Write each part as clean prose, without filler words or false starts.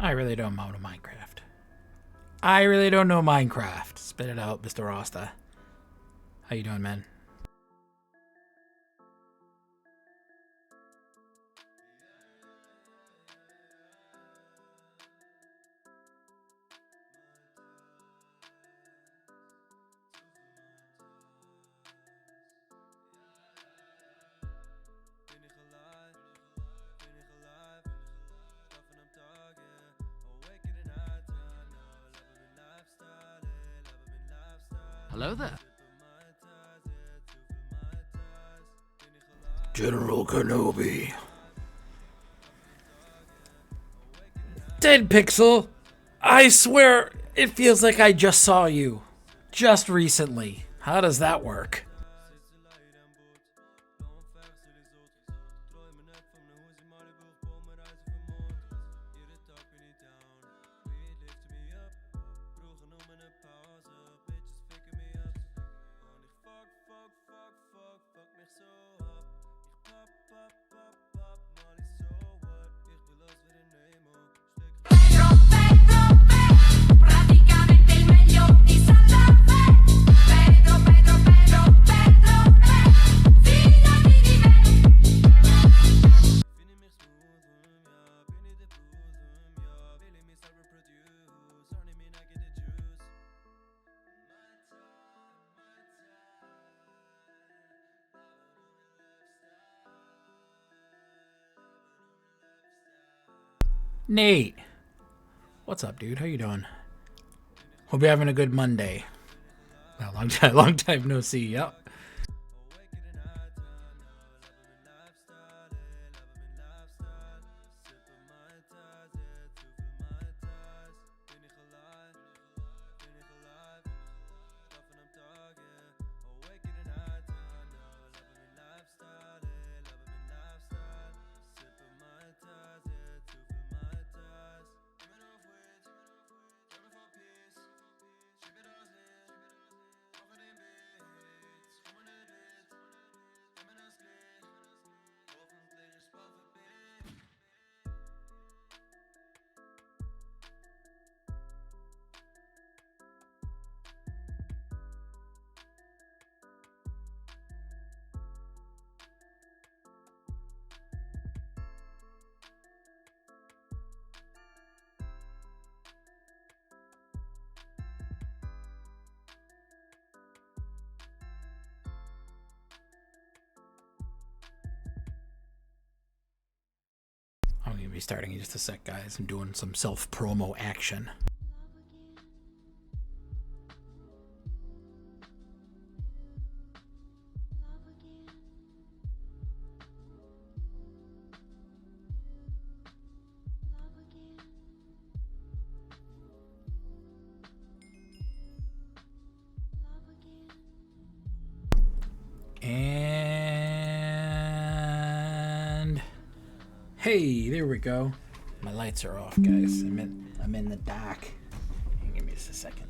I really don't know Minecraft. I really don't know Minecraft. Spit it out, Mr. Rasta. How you doing, man? Hello there. General Kenobi. Dead Pixel, I swear it feels like I just saw you. Just recently. How does that work? Nate. What's up, dude? How you doing? Hope you're having a good Monday. Well, long time no see. Yep. I'm going to be starting in just a sec, guys. I'm doing some self-promo action. And hey, there we go. My lights are off, guys. I'm in the dark. Give me just a second.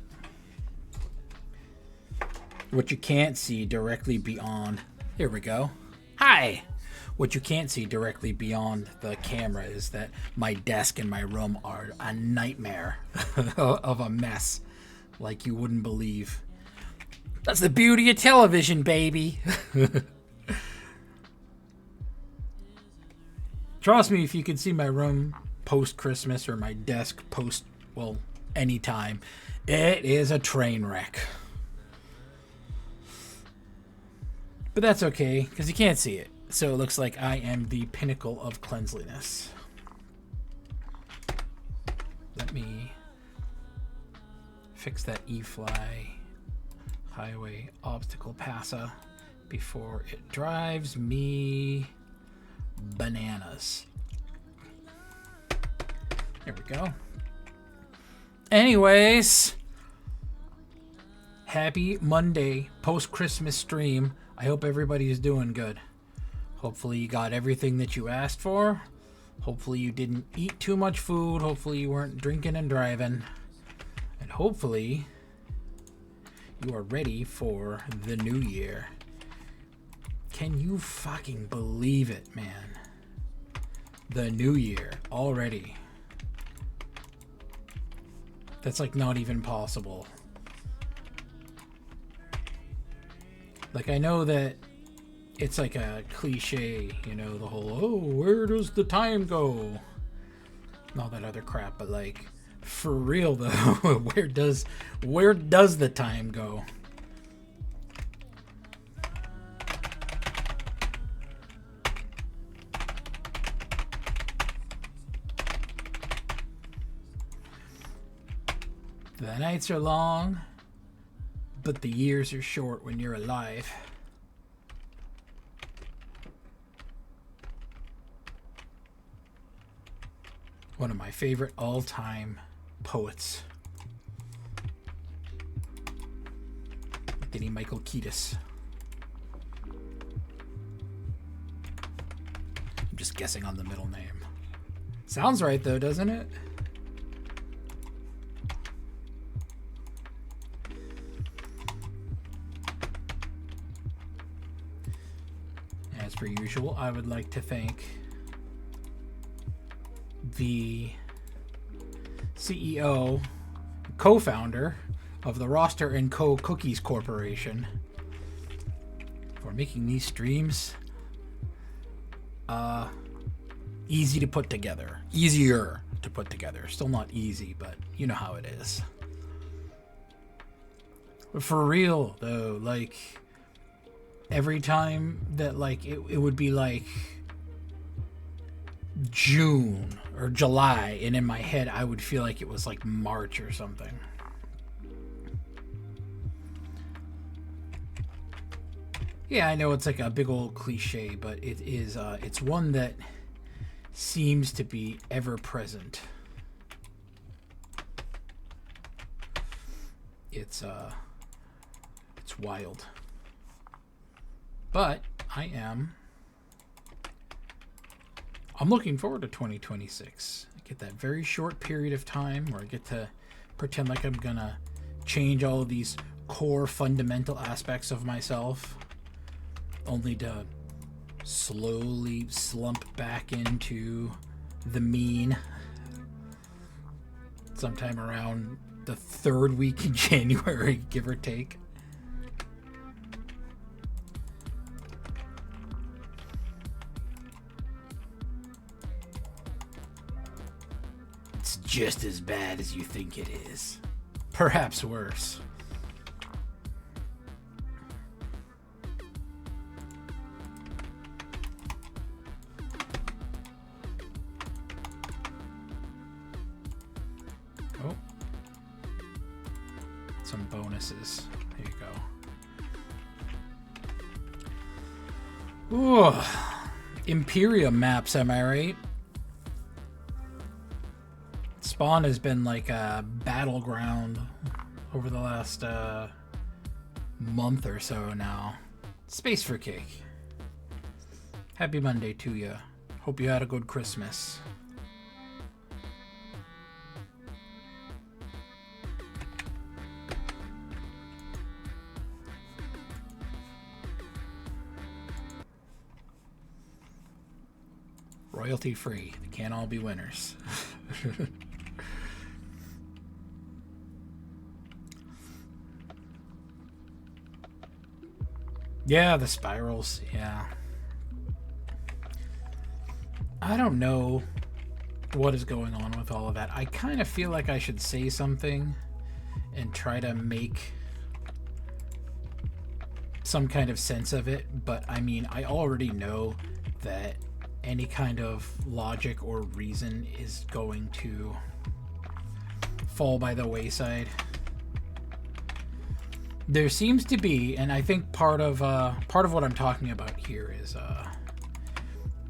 What you can't see directly beyond. Here we go. Hi. What you can't see directly beyond the camera is that my desk and my room are a nightmare of a mess, like you wouldn't believe. That's the beauty of television, baby. Trust me, if you could see my room post-Christmas or my desk post, well, anytime, it is a train wreck. But that's okay, because you can't see it. So it looks like I am the pinnacle of cleanliness. Let me fix that E-Fly highway obstacle passer before it drives me bananas. There we go. Anyways, happy Monday post-Christmas stream. I hope everybody is doing good. Hopefully you got everything that you asked for. Hopefully you didn't eat too much food. Hopefully you weren't drinking and driving. And hopefully you are ready for the new year. Can you fucking believe it, man? The new year already. That's like not even possible. Like, I know that it's like a cliche, you know, the whole, oh, where does the time go? And all that other crap, but like, for real though, where does the time go? The nights are long, but the years are short when you're alive. One of my favorite all-time poets. Anthony Michael Kiedis. I'm just guessing on the middle name. Sounds right though, doesn't it? As per usual, I would like to thank the CEO, co-founder of the Roster & Co. Cookies Corporation for making these streams easy to put together. Easier to put together. Still not easy, but you know how it is. But for real, though, like, every time that, like, it would be, like, June or July, and in my head I would feel like it was like March or something. Yeah, I know it's like a big old cliche, but it is it's one that seems to be ever present. It's wild. But I'm looking forward to 2026. I get that very short period of time where I get to pretend like I'm gonna change all of these core fundamental aspects of myself, only to slowly slump back into the mean sometime around the third week in January, give or take. It's just as bad as you think it is. Perhaps worse. Oh. Some bonuses. There you go. Ooh. Imperium maps, am I right? Spawn has been like a battleground over the last month or so now. Space for cake. Happy Monday to you. Hope you had a good Christmas. Royalty free. They can't all be winners. Yeah, the spirals, yeah. I don't know what is going on with all of that. I kind of feel like I should say something and try to make some kind of sense of it, but I mean, I already know that any kind of logic or reason is going to fall by the wayside. There seems to be, and I think part of what I'm talking about here is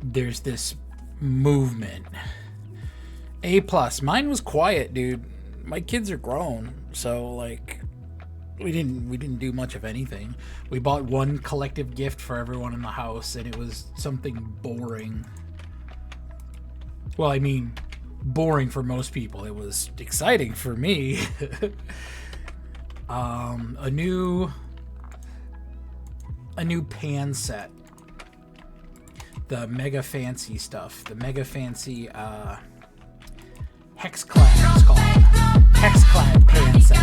there's this movement. A+. Mine was quiet, dude. My kids are grown, so like we didn't do much of anything. We bought one collective gift for everyone in the house, and it was something boring. Well, I mean, boring for most people. It was exciting for me. A new pan set. The mega fancy stuff. The mega fancy Hex Clash, it's called. Hexclad pan set.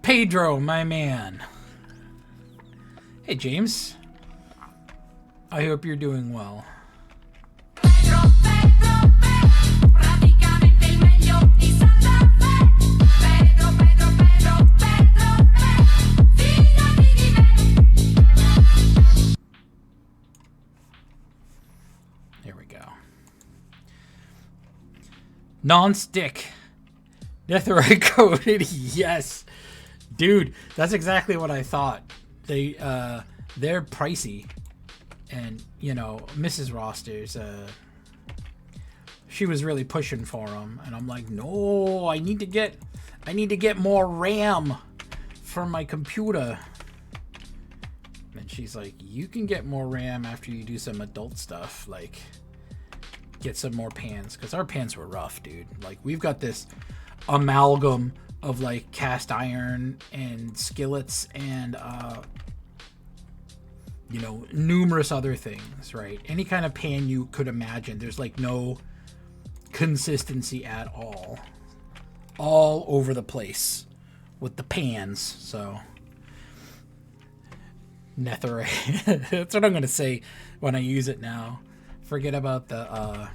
Pedro, my man. Hey, James. I hope you're doing well. There we go. Non-stick. Netherite coated, yes. Dude, that's exactly what I thought. They're pricey. And, you know, Mrs. Rosters, she was really pushing for them. And I'm like, no, I need to get more RAM for my computer. And she's like, you can get more RAM after you do some adult stuff. Like, get some more pans. Because our pans were rough, dude. Like, we've got this amalgam of, like, cast iron and skillets and, you know, numerous other things, right? Any kind of pan you could imagine. There's, like, no consistency at all. All over the place with the pans, so... Netherite. That's what I'm going to say when I use it now. Forget about the,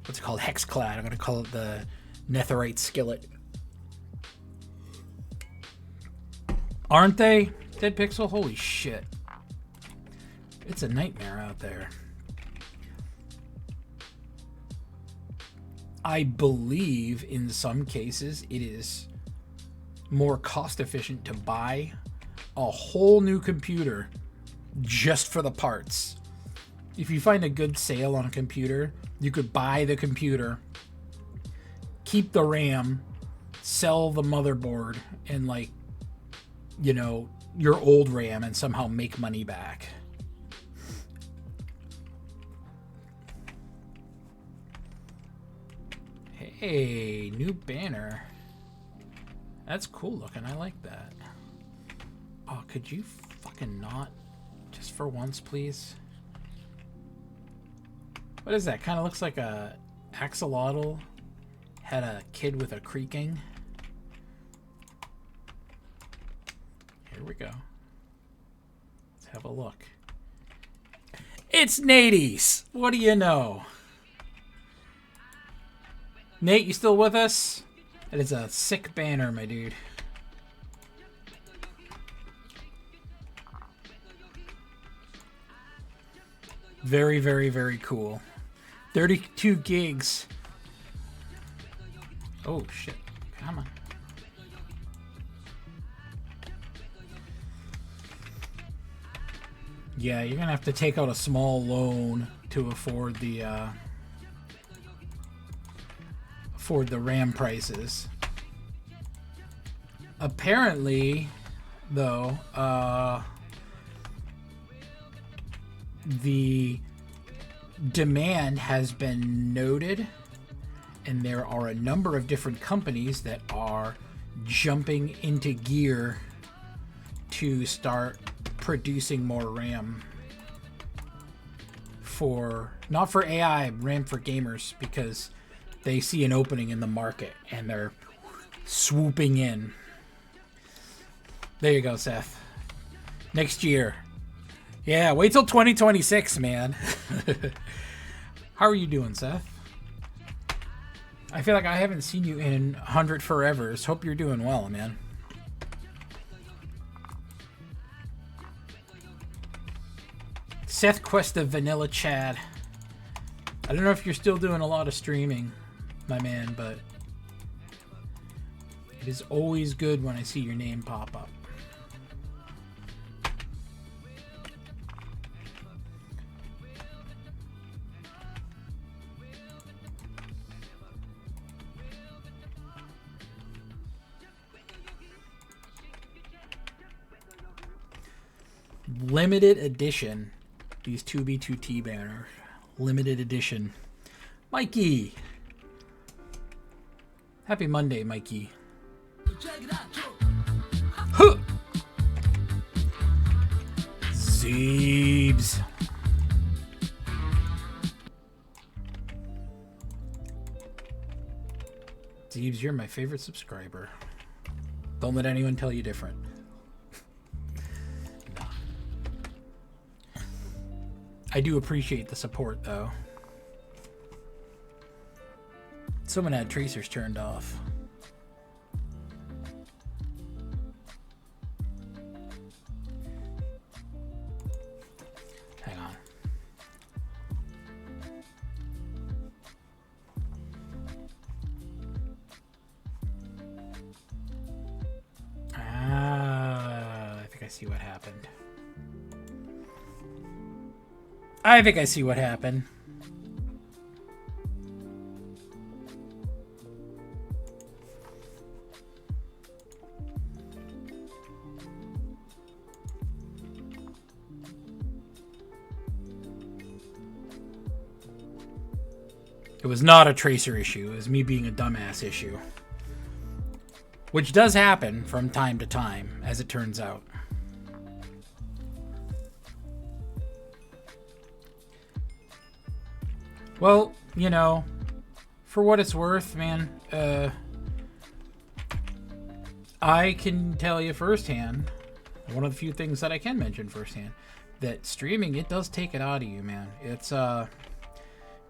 what's it called? Hexclad. I'm going to call it the Netherite skillet. Aren't they? Dead Pixel? Holy shit. It's a nightmare out there. I believe in some cases it is more cost efficient to buy a whole new computer just for the parts. If you find a good sale on a computer, you could buy the computer, keep the RAM, sell the motherboard, and, like, you know, your old RAM, and somehow make money back. Hey, new banner. That's cool looking. I like that. Oh, could you fucking not? Just for once, please. What is that? Kind of looks like a axolotl had a kid with a creaking. Here we go. Let's have a look. It's Nateys. What do you know? Nate, you still with us? That is a sick banner, my dude. Very, very, very cool. 32 gigs. Oh, shit. Come on. Yeah, you're gonna have to take out a small loan to afford the RAM prices. Apparently, though, the demand has been noted, and there are a number of different companies that are jumping into gear to start producing more RAM for, not for AI, RAM for gamers, because they see an opening in the market and they're swooping in. There you go, Seth. Next year. Yeah, wait till 2026, man. How are you doing, Seth? I feel like I haven't seen you in 100 forevers. Hope you're doing well, man. Seth Cuesta Vanilla Chad. I don't know if you're still doing a lot of streaming, my man, but it is always good when I see your name pop up. Limited edition. These 2B2T banner. Limited edition. Mikey. Happy Monday, Mikey. Huh. Zeebs. Zeebs, you're my favorite subscriber. Don't let anyone tell you different. No. I do appreciate the support, though. Someone had tracers turned off. Hang on. I think I see what happened. It was not a tracer issue. It was me being a dumbass issue. Which does happen from time to time, as it turns out. Well, you know, for what it's worth, man, I can tell you firsthand, one of the few things that I can mention firsthand, that streaming, it does take it out of you, man. It's,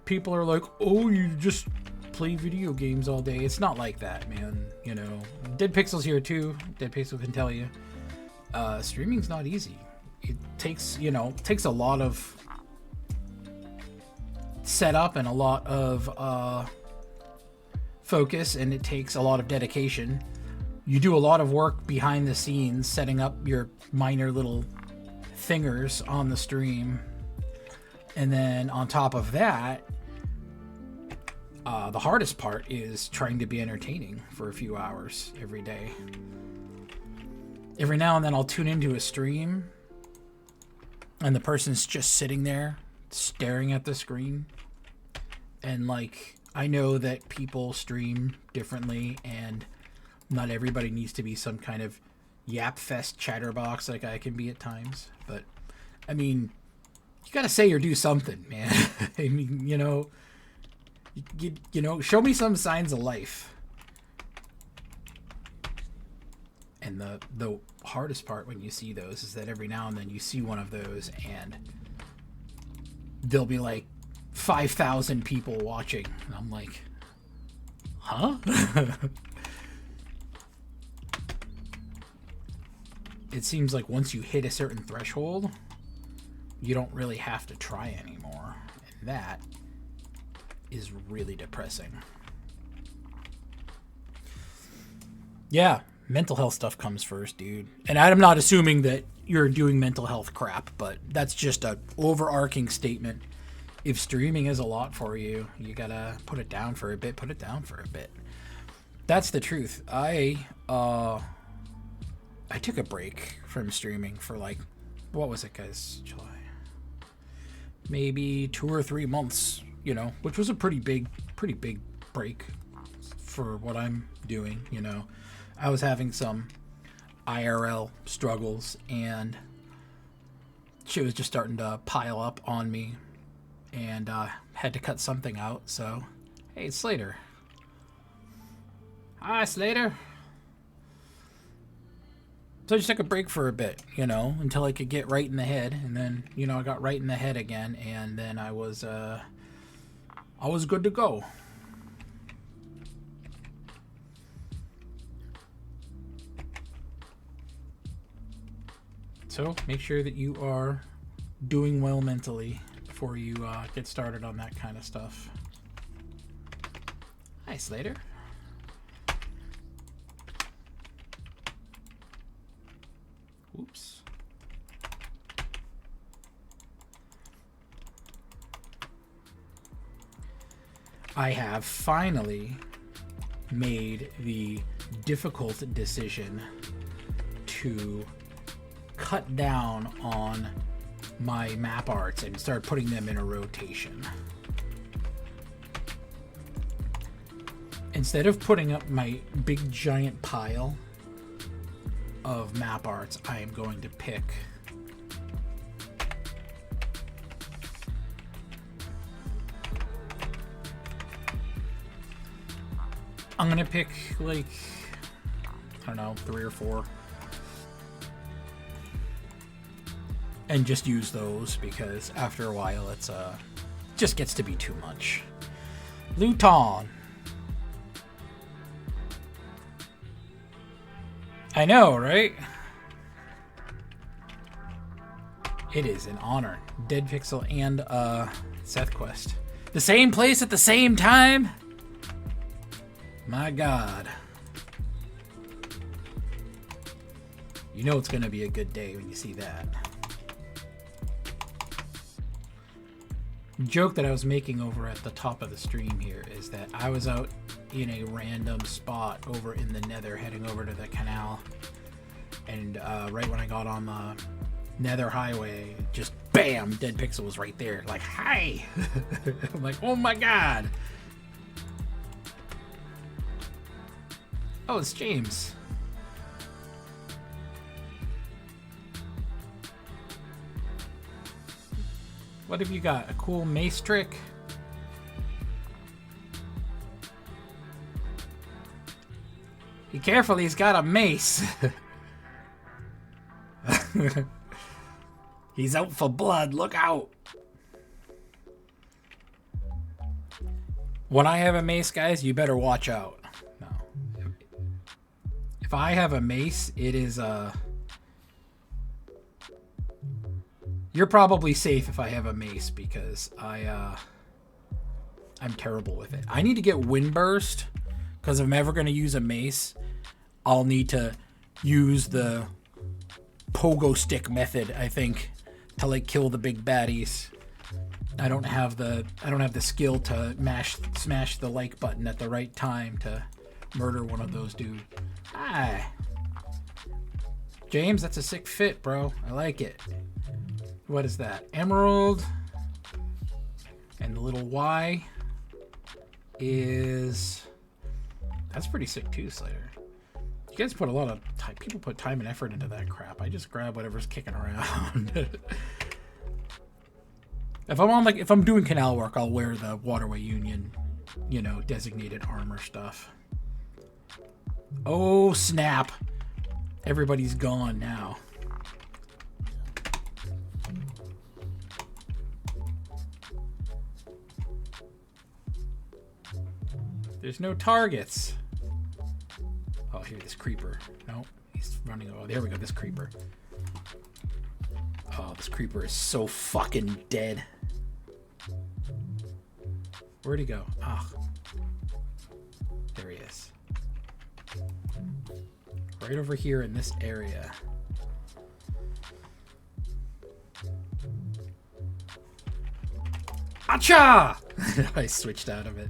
people are like, oh, you just play video games all day. It's not like that, man. You know, Dead Pixel's here too. Dead Pixel can tell you. Streaming's not easy. It takes, you know, takes a lot of setup and a lot of focus, and it takes a lot of dedication. You do a lot of work behind the scenes, setting up your minor little thingers on the stream. And then on top of that, the hardest part is trying to be entertaining for a few hours every day. Every now and then I'll tune into a stream and the person's just sitting there staring at the screen. And like, I know that people stream differently and not everybody needs to be some kind of yap fest chatterbox like I can be at times. But I mean, you gotta say or do something, man. I mean, you know, you know, show me some signs of life. And the hardest part when you see those is that every now and then you see one of those and there'll be like 5,000 people watching. And I'm like, huh? It seems like once you hit a certain threshold, you don't really have to try anymore. And that is really depressing. Yeah, mental health stuff comes first, dude. And I'm not assuming that you're doing mental health crap, but that's just a overarching statement. If streaming is a lot for you, you gotta put it down for a bit. Put it down for a bit. That's the truth. I took a break from streaming for like, what was it, guys? July. Maybe 2 or 3 months, you know, which was a pretty big break for what I'm doing, you know. I was having some IRL struggles and shit was just starting to pile up on me, and had to cut something out. So, hey, Slater. Hi, Slater. So I just took a break for a bit, you know, until I could get right in the head. And then, you know, I got right in the head again. And then I was good to go. So make sure that you are doing well mentally before you get started on that kind of stuff. Hi, Slater. Oops. I have finally made the difficult decision to cut down on my map arts and start putting them in a rotation. Instead of putting up my big giant pile of map arts, I am going to pick I'm gonna pick like, I don't know, 3 or 4. And just use those because after a while it's just gets to be too much. Luton. I know, right? It is an honor. Dead Pixel and Seth Quest. The same place at the same time? My God. You know it's gonna be a good day when you see that. Joke that I was making over at the top of the stream here is that I was out in a random spot over in the Nether heading over to the canal, and right when I got on the Nether highway, just bam, Dead Pixel was right there, like, hi. I'm like, oh my God. Oh, it's James. What have you got? A cool mace trick? Be careful, he's got a mace. He's out for blood, look out. When I have a mace, guys, you better watch out. No. If I have a mace, it is you're probably safe if I have a mace because I'm terrible with it. I need to get Windburst because if I'm ever going to use a mace, I'll need to use the pogo stick method, I think, to like kill the big baddies. I don't have the skill to smash the like button at the right time to murder one of those dudes. Hi. James, that's a sick fit, bro. I like it. What is that? Emerald. And the little Y is... That's pretty sick too, Slayer. You guys put a lot of time. People put time and effort into that crap. I just grab whatever's kicking around. If I'm doing canal work, I'll wear the Waterway Union, designated armor stuff. Oh, snap. Everybody's gone now. There's no targets. Oh, here, this creeper. No, he's running. Oh, there we go, this creeper. Oh, this creeper is so fucking dead. Where'd he go? Ah. There he is. Right over here in this area. Acha! I switched out of it.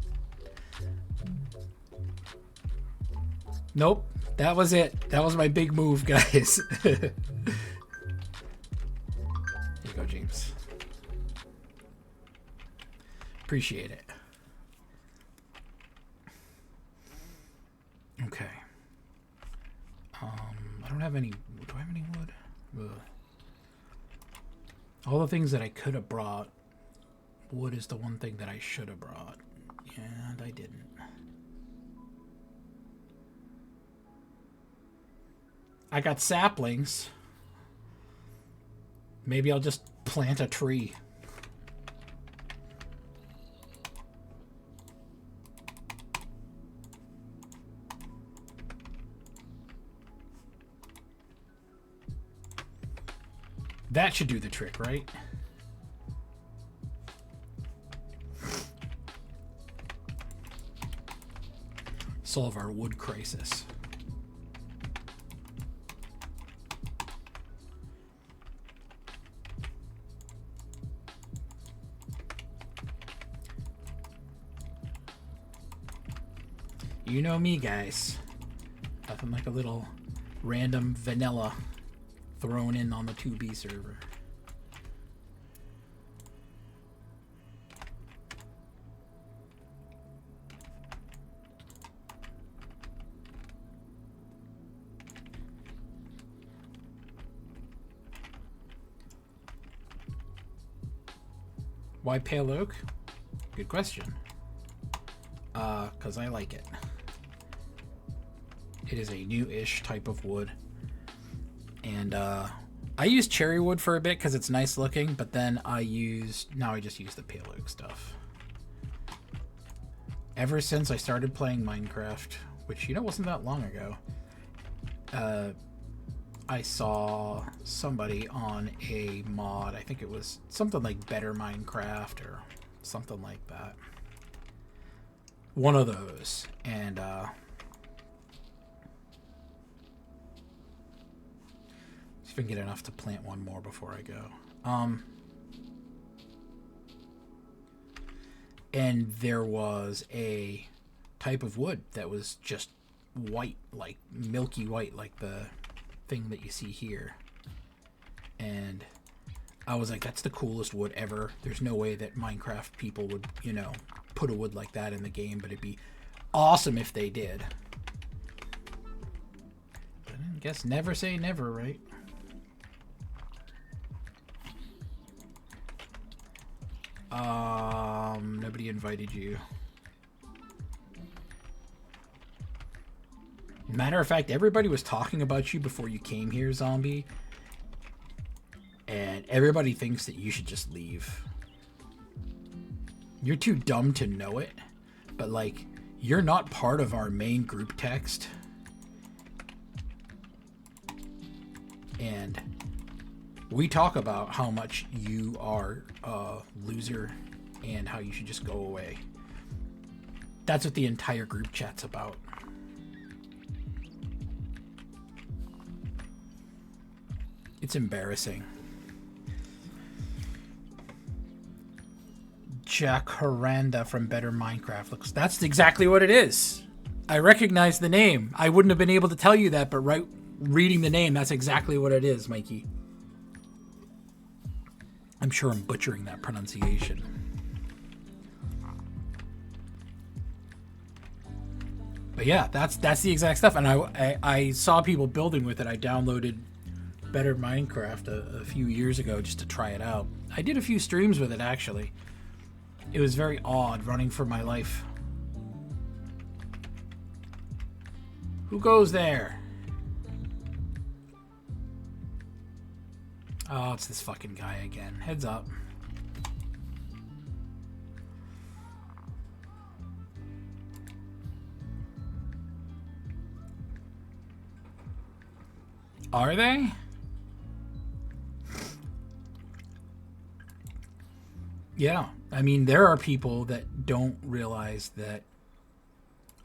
Nope, that was it. That was my big move, guys. Here you go, James. Appreciate it. Okay. I don't have any... Do I have any wood? Ugh. All the things that I could have brought. Wood is the one thing that I should have brought. And I didn't. I got saplings. Maybe I'll just plant a tree. That should do the trick, right? Solve our wood crisis. You know me, guys. Nothing like a little random vanilla thrown in on the 2B server. Why pale oak? Good question. 'Cause I like it. It is a new-ish type of wood. And I used cherry wood for a bit because it's nice looking, but then now I just use the pale oak stuff. Ever since I started playing Minecraft, which, wasn't that long ago, I saw somebody on a mod, I think it was something like Better Minecraft or something like that. One of those. And see if I can get enough to plant one more before I go. And there was a type of wood that was just white, like milky white, like the thing that you see here. And I was like, that's the coolest wood ever. There's no way that Minecraft people would, put a wood like that in the game, but it'd be awesome if they did. But I guess never say never, right? Nobody invited you. Matter of fact, everybody was talking about you before you came here, Zombie. And everybody thinks that you should just leave. You're too dumb to know it, but like, you're not part of our main group text. And we talk about how much you are a loser and how you should just go away. That's what the entire group chat's about. It's embarrassing. Jacaranda from Better Minecraft looks. That's exactly what it is. I recognize the name. I wouldn't have been able to tell you that, but reading the name, that's exactly what it is, Mikey. I'm sure I'm butchering that pronunciation. But yeah, that's the exact stuff. And I saw people building with it. I downloaded Better Minecraft a few years ago just to try it out. I did a few streams with it, actually. It was very odd running for my life. Who goes there? Oh, it's this fucking guy again. Heads up. Are they? Yeah. I mean, there are people that don't realize that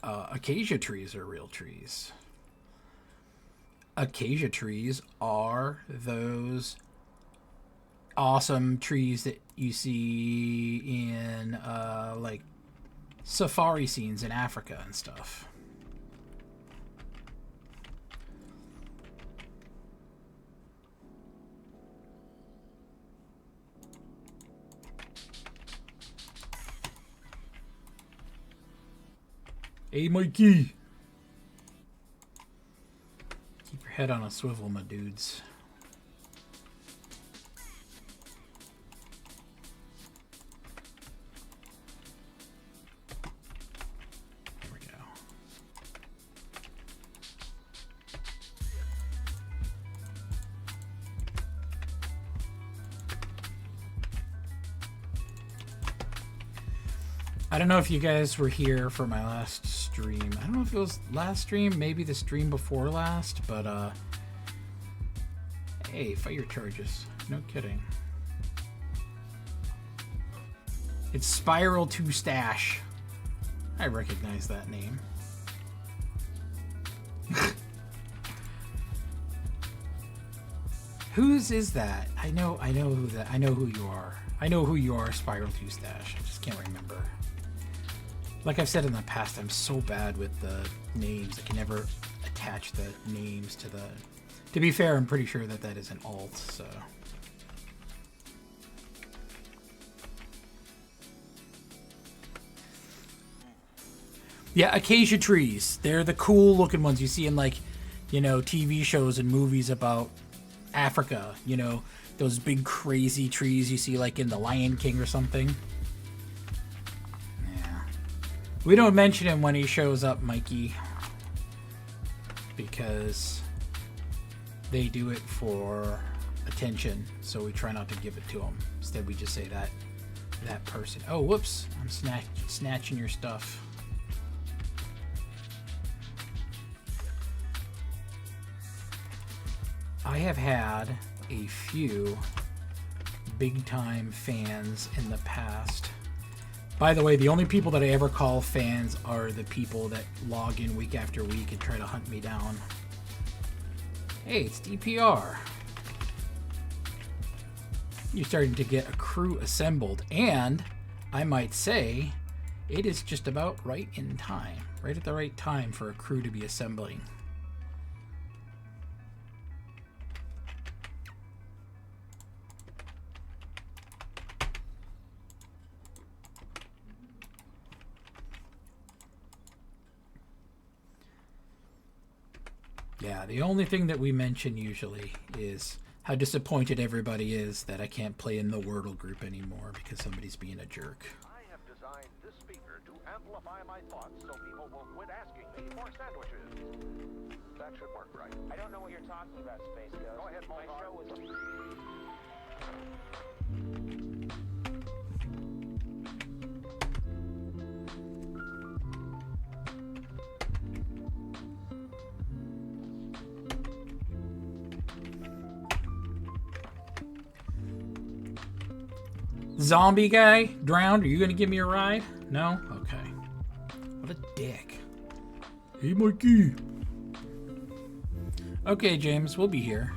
acacia trees are real trees. Acacia trees are those awesome trees that you see in like safari scenes in Africa and stuff. Hey, Mikey. Keep your head on a swivel, my dudes. There we go. I don't know if you guys were here for my last stream. I don't know if it was last stream, maybe the stream before last, but hey, fire charges. No kidding. It's Spiral 2 Stash. I recognize that name. Whose is that? I know who you are. I know who you are, Spiral 2 Stash. I just can't remember. Like I've said in the past, I'm so bad with the names. I can never attach the names to the... To be fair, I'm pretty sure that is an alt, so... Yeah, acacia trees. They're the cool looking ones you see in, like, TV shows and movies about Africa. Those big crazy trees you see like in The Lion King or something. We don't mention him when he shows up, Mikey. because they do it for attention, so we try not to give it to them. Instead, we just say that person. Oh, whoops! I'm snatching your stuff. I have had a few big-time fans in the past. By the way, the only people that I ever call fans are the people that log in week after week and try to hunt me down. Hey, it's DPR. You're starting to get a crew assembled, and I might say it is just about right in time. Right at the right time for a crew to be assembling. Yeah, the only thing that we mention usually is how disappointed everybody is that I can't play in the Wordle group anymore because somebody's being a jerk. I have designed this speaker to amplify my thoughts so people will quit asking me for sandwiches. That should work, right? I don't know what you're talking about, Space Ghost. Go ahead, My Moltar. show was... Zombie guy drowned. Are you gonna give me a ride? No? Okay. What a dick. Hey, Mikey. Okay, James, we'll be here.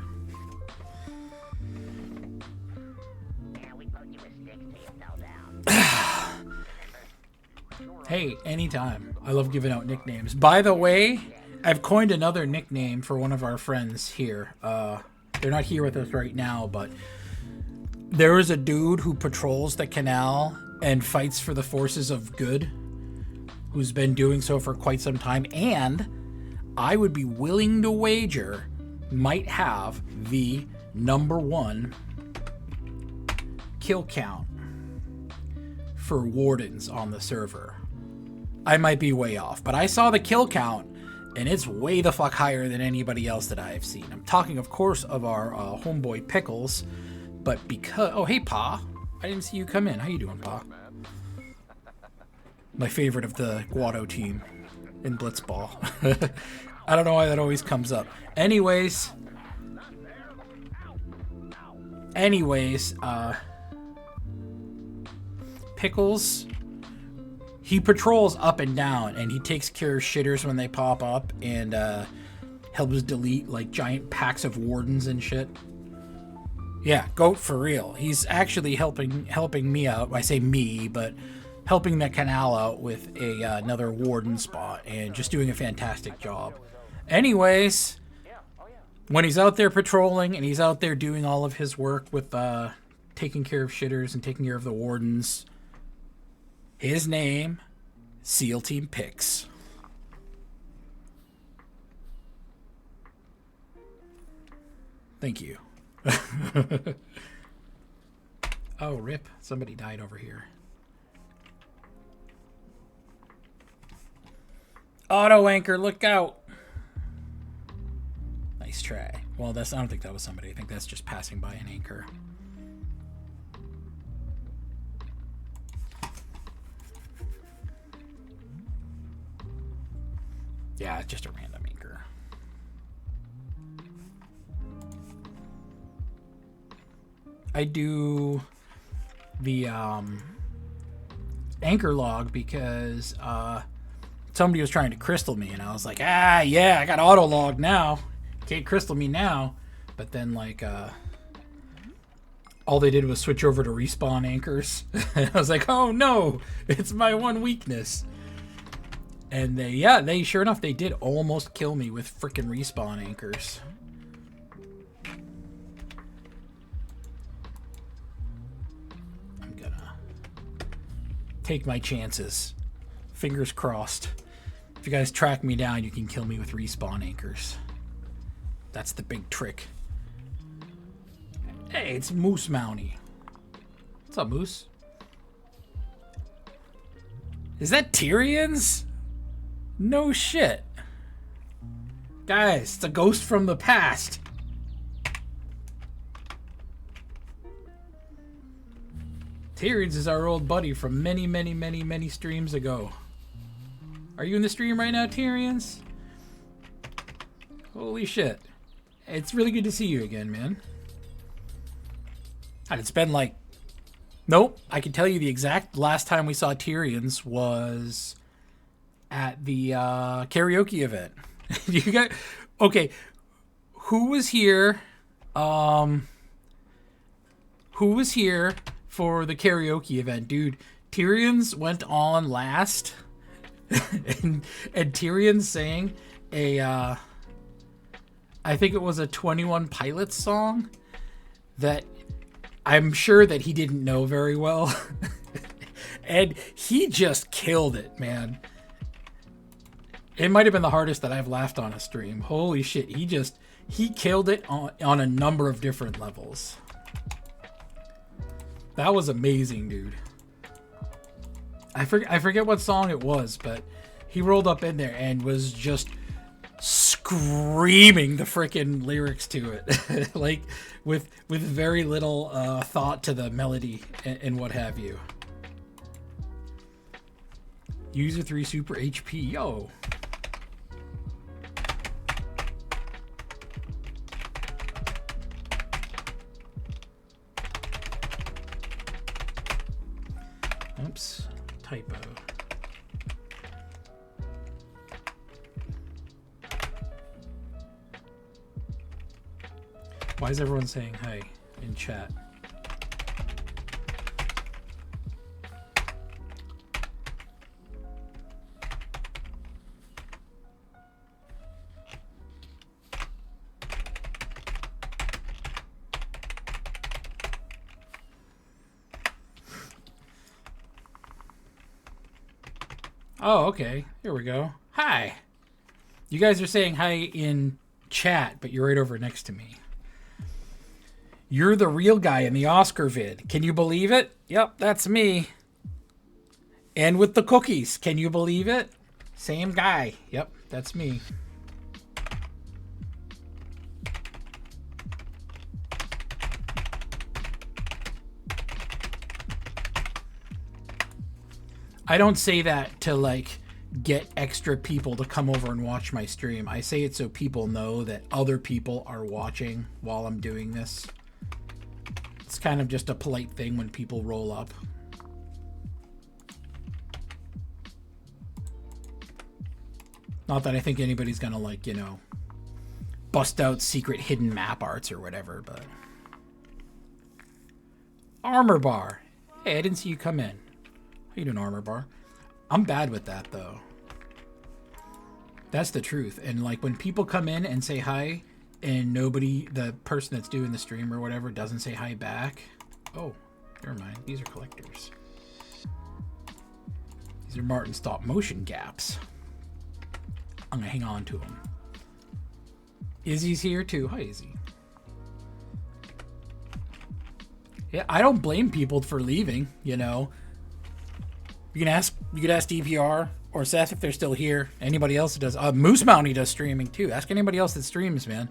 Hey, anytime. I love giving out nicknames. By the way, I've coined another nickname for one of our friends here. They're not here with us right now, but there is a dude who patrols the canal and fights for the forces of good, who's been doing so for quite some time, and I would be willing to wager might have the #1 kill count for wardens on the server. I might be way off, but I saw the kill count, and it's way the fuck higher than anybody else that I have seen. I'm talking, of course, of our homeboy Pickles, but because... Oh, hey, Pa. I didn't see you come in. How you doing, Pa? My favorite of the Guado team in Blitzball. I don't know why that always comes up. Anyways, Pickles, he patrols up and down, and he takes care of shitters when they pop up, and helps delete like giant packs of wardens and shit. Yeah, Goat for real. He's actually helping me out. I say me, but helping the canal out with another warden spot, and just doing a fantastic job. Anyways, when he's out there patrolling and he's out there doing all of his work with taking care of shitters and taking care of the wardens, his name, SEAL Team Picks. Thank you. Oh, rip. Somebody died over here. Auto anchor, look out. Nice try. Well, I don't think that was somebody. I think that's just passing by an anchor. Yeah, it's just a random anchor. I do the anchor log because somebody was trying to crystal me, and I was like, yeah, I got auto log now. Can't crystal me now. But then, like, all they did was switch over to respawn anchors. I was like, oh no, it's my one weakness. And they sure enough, they did almost kill me with frickin' respawn anchors. I'm gonna take my chances. Fingers crossed. If you guys track me down, you can kill me with respawn anchors. That's the big trick. Hey, it's Moose Mountie. What's up, Moose? Is that Tyrion's? No shit. Guys, it's a ghost from the past. Tyrions is our old buddy from many, many, many, many streams ago. Are you in the stream right now, Tyrions? Holy shit. It's really good to see you again, man. God, it's been like... Nope, I can tell you the exact last time we saw Tyrions was at the karaoke event. You got... Okay, who was here? Who was here for the karaoke event? Dude, Tyrions went on last. and Tyrion sang a... I think it was a 21 Pilots song that I'm sure that he didn't know very well. And he just killed it, man. It might have been the hardest that I've laughed on a stream. Holy shit, he killed it on a number of different levels. That was amazing, dude. I forget what song it was, but he rolled up in there and was just screaming the freaking lyrics to it. Like with very little thought to the melody and what have you. User 3 super HP, yo. Oops, typo. Why is everyone saying hi in chat? Oh, okay. Here we go. Hi. You guys are saying hi in chat, but you're right over next to me. You're the real guy in the Oscar vid. Can you believe it? Yep, that's me. And with the cookies. Can you believe it? Same guy. Yep, that's me. I don't say that to like get extra people to come over and watch my stream. I say it so people know that other people are watching while I'm doing this. It's kind of just a polite thing when people roll up. Not that I think anybody's gonna like, you know, bust out secret hidden map arts or whatever, but... Armor bar. Hey, I didn't see you come in. How you doing, Armor Bar? I'm bad with that, though. That's the truth. And, like, when people come in and say hi, and nobody, the person that's doing the stream or whatever, doesn't say hi back. Oh, never mind. These are collectors. These are Martin stop motion gaps. I'm going to hang on to them. Izzy's here, too. Hi, Izzy. Yeah, I don't blame people for leaving, you know. You could ask DPR or Seth if they're still here. Anybody else that does. Moose Mounty does streaming too. Ask anybody else that streams, man.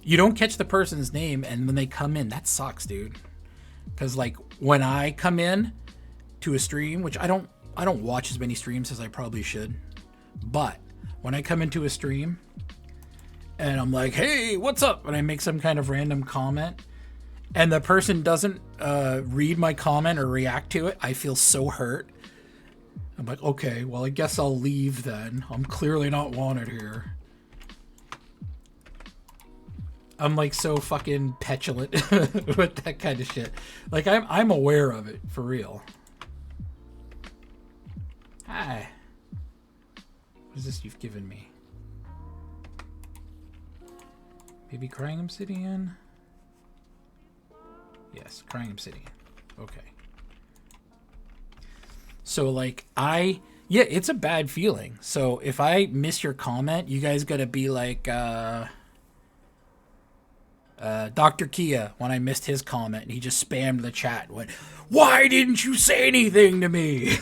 You don't catch the person's name, and when they come in, that sucks, dude. Because like when I come in to a stream, which I don't watch as many streams as I probably should, but when I come into a stream and I'm like, hey, what's up? And I make some kind of random comment, and the person doesn't read my comment or react to it, I feel so hurt. I'm like, okay, well, I guess I'll leave then. I'm clearly not wanted here. I'm like so fucking petulant with that kind of shit. Like I'm aware of it for real. Hi. What is this you've given me? Maybe Crying Obsidian? Yes, Crying Obsidian. Okay. So like yeah, it's a bad feeling. So if I miss your comment, you guys gotta be like Dr. Kia when I missed his comment and he just spammed the chat and went, why didn't you say anything to me?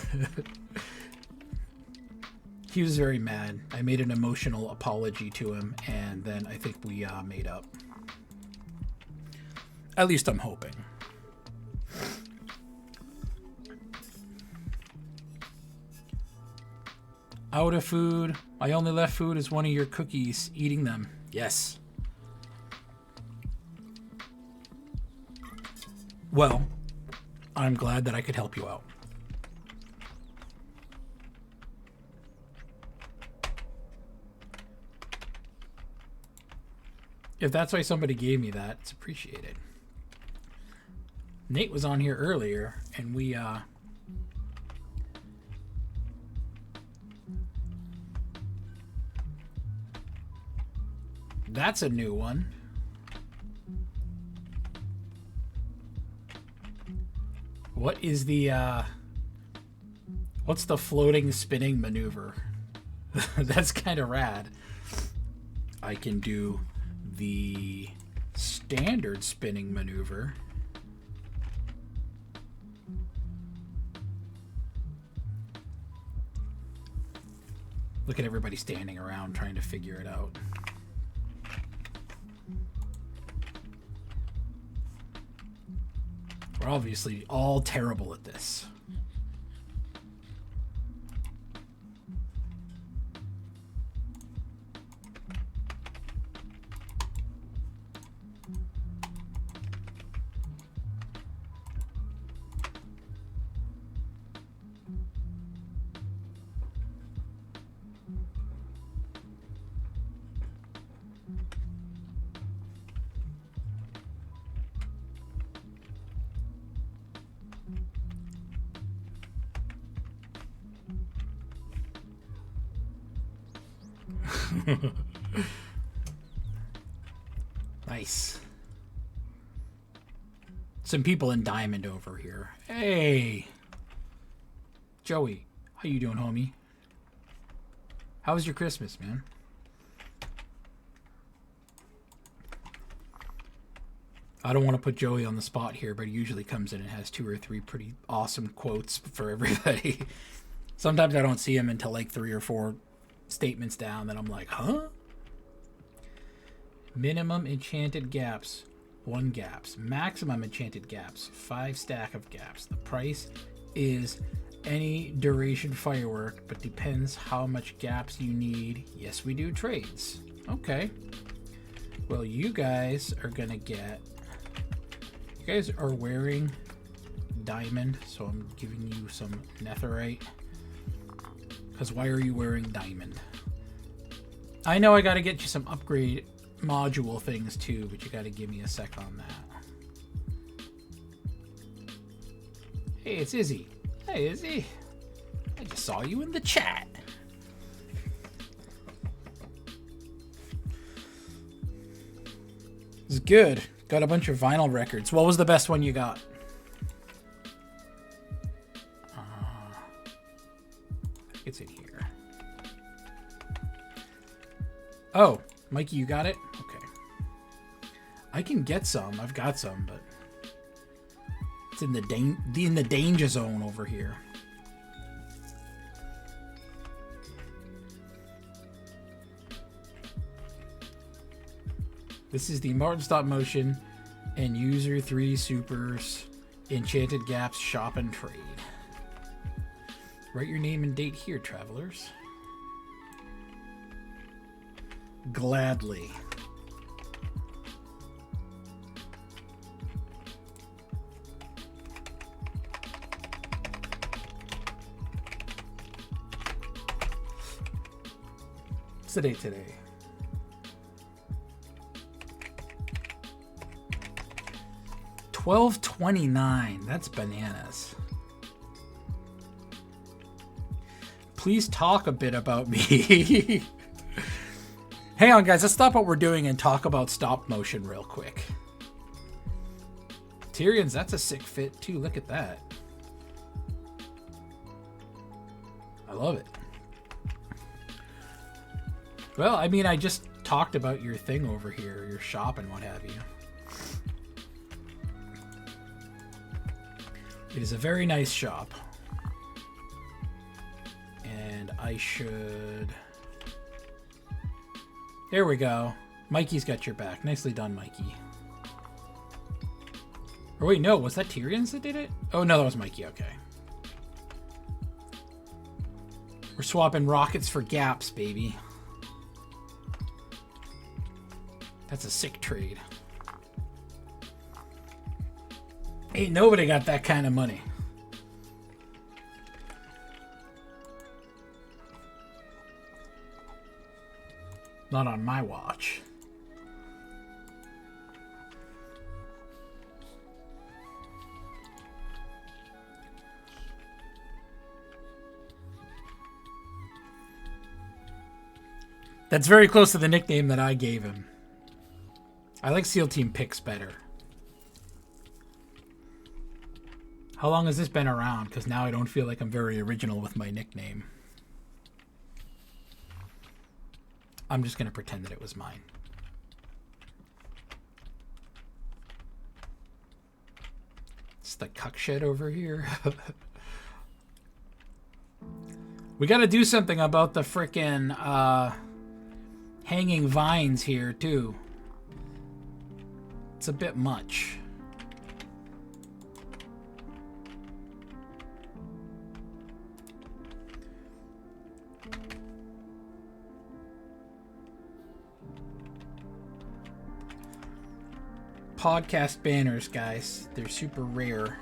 He was very mad. I made an emotional apology to him, and then I think we made up. At least I'm hoping. Out of food. I only left food as one of your cookies. Eating them. Yes. Well, I'm glad that I could help you out. If that's why somebody gave me that, it's appreciated. Nate was on here earlier, and we, that's a new one. What is the, what's the floating spinning maneuver? That's kind of rad. I can do the standard spinning maneuver. Look at everybody standing around trying to figure it out. We're obviously all terrible at this. Nice. Some people in Diamond over here. Hey, Joey, how you doing, homie? How was your Christmas, man? I don't want to put Joey on the spot here, but he usually comes in and has 2 or 3 pretty awesome quotes for everybody. Sometimes I don't see him until like 3 or 4 statements down, then I'm like, huh? Minimum enchanted gaps, 1 gaps. Maximum enchanted gaps, 5 stack of gaps. The price is any duration firework, but depends how much gaps you need. Yes, we do trades. Okay. Well, you guys are gonna get... You guys are wearing diamond, so I'm giving you some netherite. Because why are you wearing diamond? I know I gotta get you some upgrade module things too, but you gotta give me a sec on that. Hey, it's Izzy. Hey, Izzy. I just saw you in the chat. It's good. Got a bunch of vinyl records. What was the best one you got? It's in here. Oh, Mikey, you got it? Okay. I can get some. I've got some, but it's in the danger zone over here. This is the Martin Stop Motion and User 3 Supers Enchanted Gaps Shop and Trade. Write your name and date here, travelers. Gladly. What's the date today? $12.29. That's bananas. Please talk a bit about me. Hang on, guys. Let's stop what we're doing and talk about stop motion real quick. Tyrion's, that's a sick fit too. Look at that. I love it. Well, I mean, I just talked about your thing over here, your shop and what have you. It is a very nice shop. And I should... There we go. Mikey's got your back. Nicely done, Mikey. Or wait, no. Was that Tyrion's that did it? Oh, no, that was Mikey. Okay. We're swapping rockets for gaps, baby. That's a sick trade. Ain't nobody got that kind of money. Not on my watch. That's very close to the nickname that I gave him. I like SEAL Team Picks better. How long has this been around? Because now I don't feel like I'm very original with my nickname. I'm just going to pretend that it was mine. It's the cuck shed over here. We got to do something about the frickin' hanging vines here, too. It's a bit much. Podcast banners, guys. They're super rare.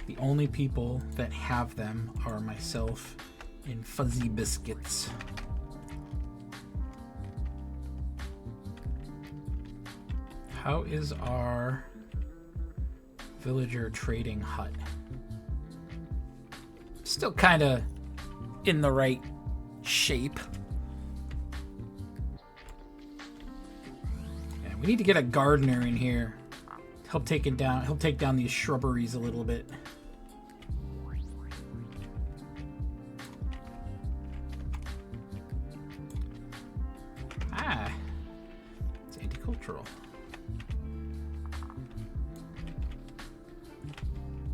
The only people that have them are myself and Fuzzy Biscuits. How is our villager trading hut? Still kind of in the right shape. Yeah, we need to get a gardener in here. He'll take down these shrubberies a little bit. Ah, it's anti-cultural.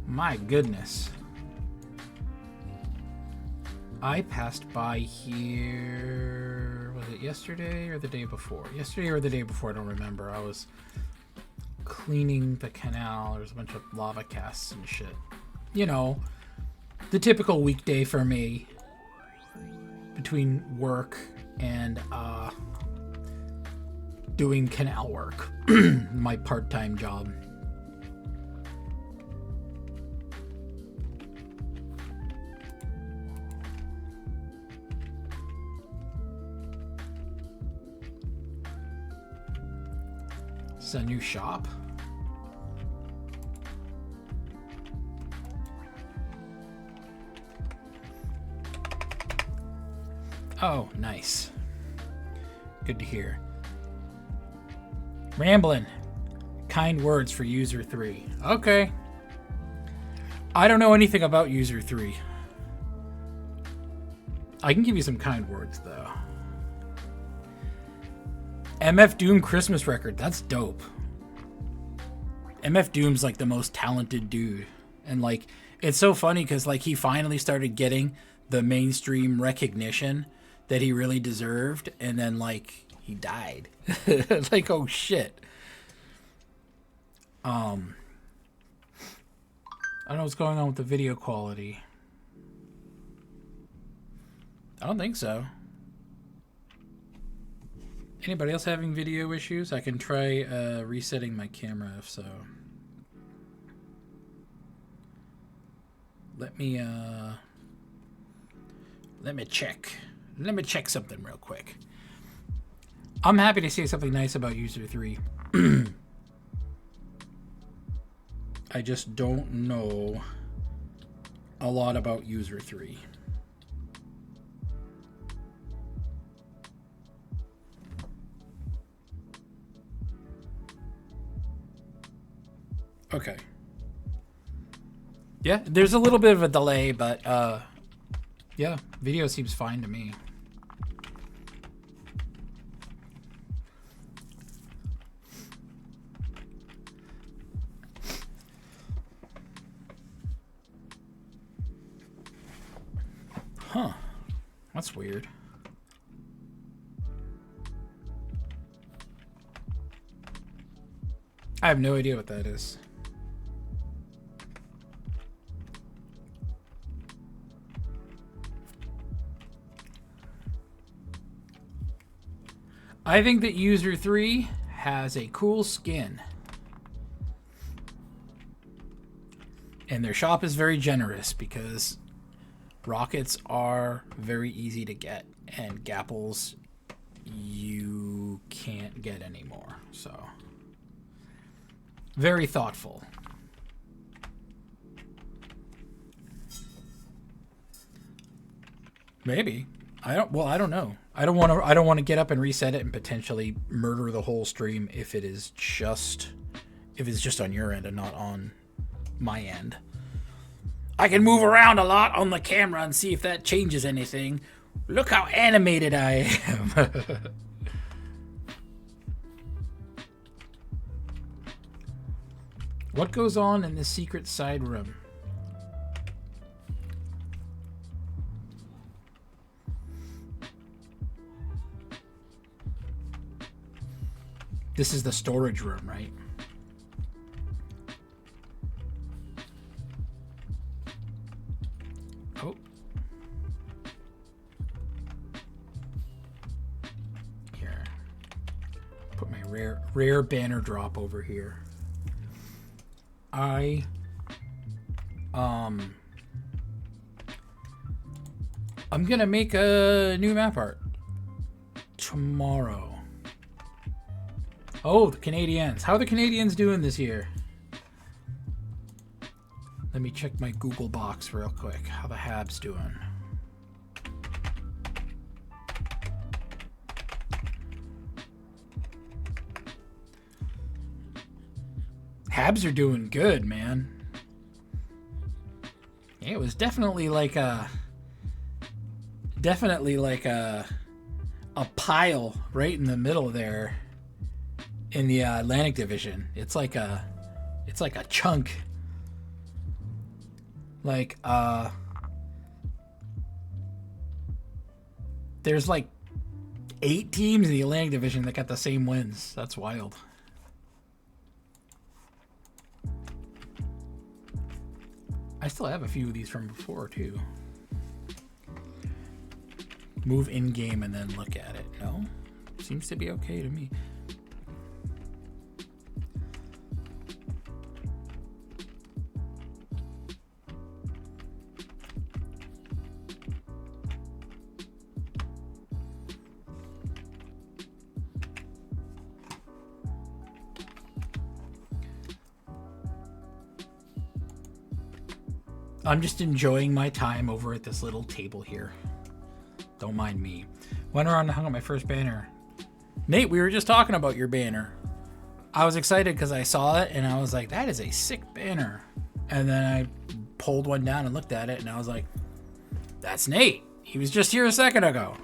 My goodness. I passed by here, was it yesterday or the day before? Yesterday or the day before, I don't remember. I was cleaning the canal. There's a bunch of lava casts and shit. You know, the typical weekday for me between work and doing canal work, my part-time job. A new shop. Oh, nice. Good to hear. Ramblin'. Kind words for user 3. Okay. I don't know anything about user 3. I can give you some kind words though. MF Doom Christmas record. That's dope. MF Doom's like the most talented dude. And like, it's so funny because like he finally started getting the mainstream recognition that he really deserved. And then like he died. Like, oh shit. I don't know what's going on with the video quality. I don't think so. Anybody else having video issues? I can try resetting my camera if so. Let me check. Let me check something real quick. I'm happy to say something nice about user 3. I just don't know a lot about user 3. Okay. Yeah, there's a little bit of a delay, but yeah, video seems fine to me. Huh. That's weird. I have no idea what that is. I think that user 3 has a cool skin. And their shop is very generous because rockets are very easy to get, and gapples you can't get anymore. So, very thoughtful. Maybe. I don't know. I don't want to get up and reset it and potentially murder the whole stream if it's just on your end and not on my end. I can move around a lot on the camera and see if that changes anything. Look how animated I am. What goes on in the secret side room? This is the storage room, right? Oh. Here. Put my rare banner drop over here. I'm gonna make a new map art tomorrow. Oh, the Canadians. How are the Canadians doing this year? Let me check my Google box real quick. How the Habs doing? Habs are doing good, man. Yeah, it was definitely like a pile right in the middle there. In the Atlantic Division, it's like a chunk. Like there's like 8 teams in the Atlantic Division that got the same wins. That's wild. I still have a few of these from before too. Move in game and then look at it. No, seems to be okay to me. I'm just enjoying my time over at this little table here. Don't mind me. Went around and hung up my first banner. Nate, we were just talking about your banner. I was excited because I saw it and I was like, that is a sick banner. And then I pulled one down and looked at it and I was like, that's Nate. He was just here a second ago.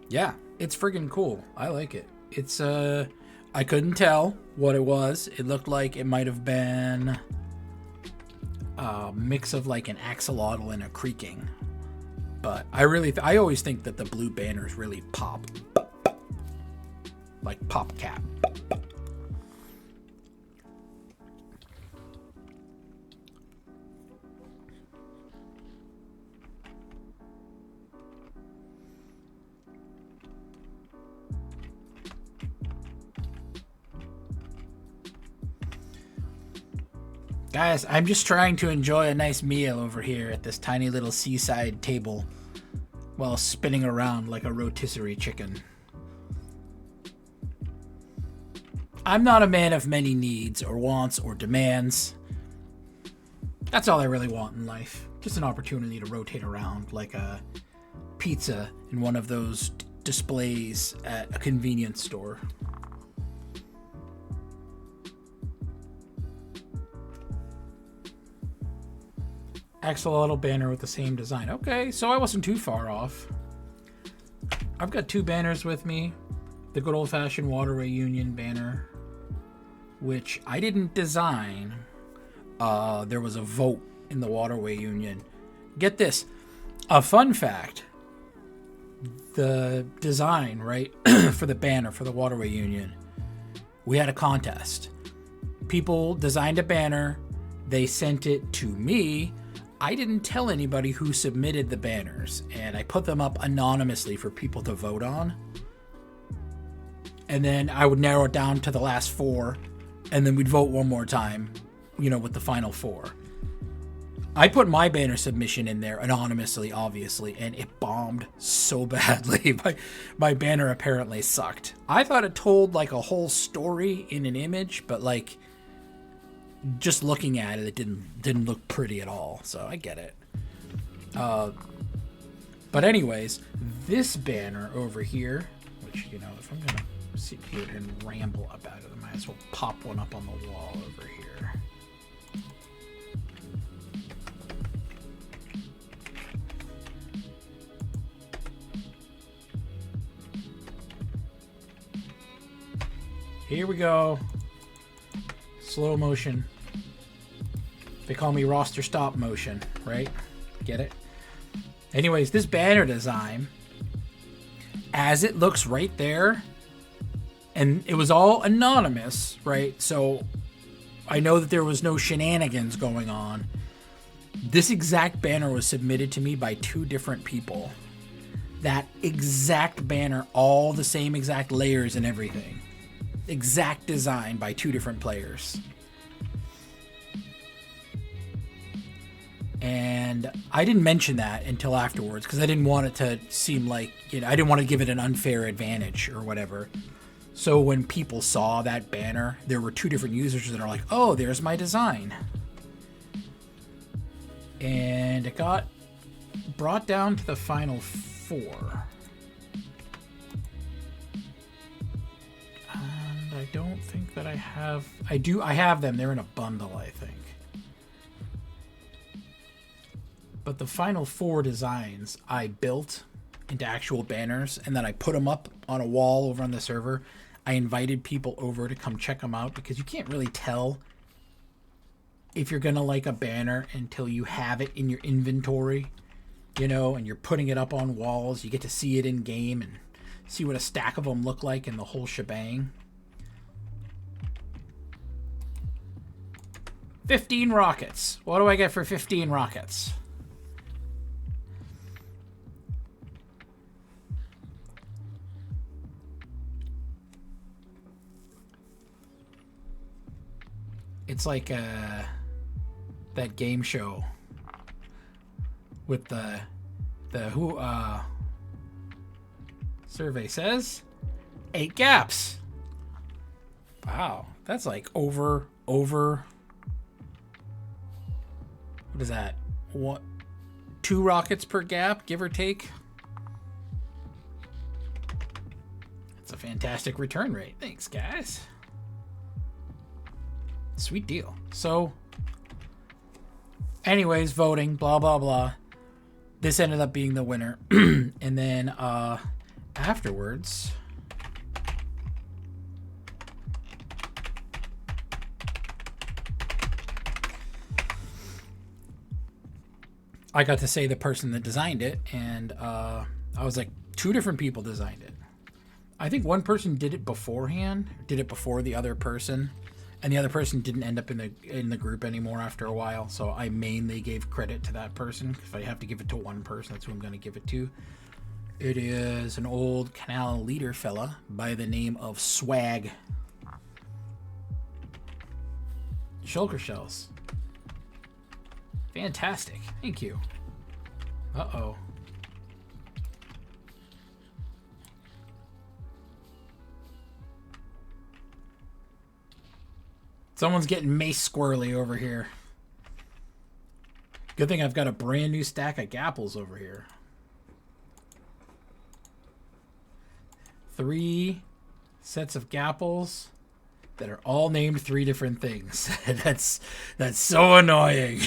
Yeah, it's friggin' cool. I like it. It's, I couldn't tell what it was. It looked like it might have been a mix of like an axolotl and a creaking. But I always think that the blue banners really pop. Like pop cap. Guys, I'm just trying to enjoy a nice meal over here at this tiny little seaside table while spinning around like a rotisserie chicken. I'm not a man of many needs or wants or demands. That's all I really want in life. Just an opportunity to rotate around like a pizza in one of those displays at a convenience store. Axolotl banner with the same design. Okay, so I wasn't too far off. I've got 2 banners with me. The good old-fashioned Waterway Union banner, which I didn't design. There was a vote in the Waterway Union. Get this. A fun fact. The design, right, for the banner for the Waterway Union, we had a contest. People designed a banner. They sent it to me. I didn't tell anybody who submitted the banners, and I put them up anonymously for people to vote on. And then I would narrow it down to the last 4, and then we'd vote one more time, with the final 4. I put my banner submission in there anonymously, obviously, and it bombed so badly. My banner apparently sucked. I thought it told like a whole story in an image, but like just looking at it, it didn't look pretty at all. So I get it. But anyways, this banner over here, which if I'm gonna sit here and ramble about it, I might as well pop one up on the wall over here. Here we go. Slow motion. They call me roster stop motion, right? Get it? Anyways, this banner design, as it looks right there, and it was all anonymous, right? So I know that there was no shenanigans going on. This exact banner was submitted to me by 2 different people. That exact banner, all the same exact layers and everything. Exact design by 2 different players. And I didn't mention that until afterwards because I didn't want it to seem like, I didn't want to give it an unfair advantage or whatever. So when people saw that banner, there were 2 different users that are like, oh, there's my design. And it got brought down to the final 4. I don't think that I have... I have them. They're in a bundle, I think. But the final 4 designs I built into actual banners, and then I put them up on a wall over on the server. I invited people over to come check them out because you can't really tell if you're going to like a banner until you have it in your inventory, and you're putting it up on walls. You get to see it in game and see what a stack of them look like and the whole shebang. 15 rockets. What do I get for 15 rockets? It's like that game show with the survey says 8 gaps. Wow, that's like over. What is that? 2 rockets per gap, give or take. That's a fantastic return rate. Thanks, guys. Sweet deal. So, anyways, voting, blah, blah, blah. This ended up being the winner. And then afterwards... I got to say the person that designed it, and I was like, 2 different people designed it. I think one person did it beforehand, did it before the other person, and the other person didn't end up in the group anymore after a while, so I mainly gave credit to that person. If I have to give it to one person, that's who I'm going to give it to. It is an old canal leader fella by the name of Swag. Shulker shells. Fantastic. Thank you. Uh-oh. Someone's getting mace squirrely over here. Good thing I've got a brand new stack of gapples over here. 3 sets of gapples that are all named 3 different things. That's so annoying.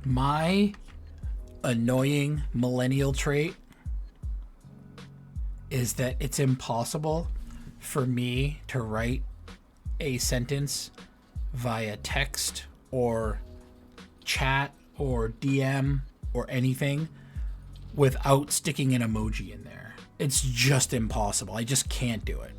My annoying millennial trait is that it's impossible for me to write a sentence via text or chat or DM or anything without sticking an emoji in there. It's just impossible. I just can't do it.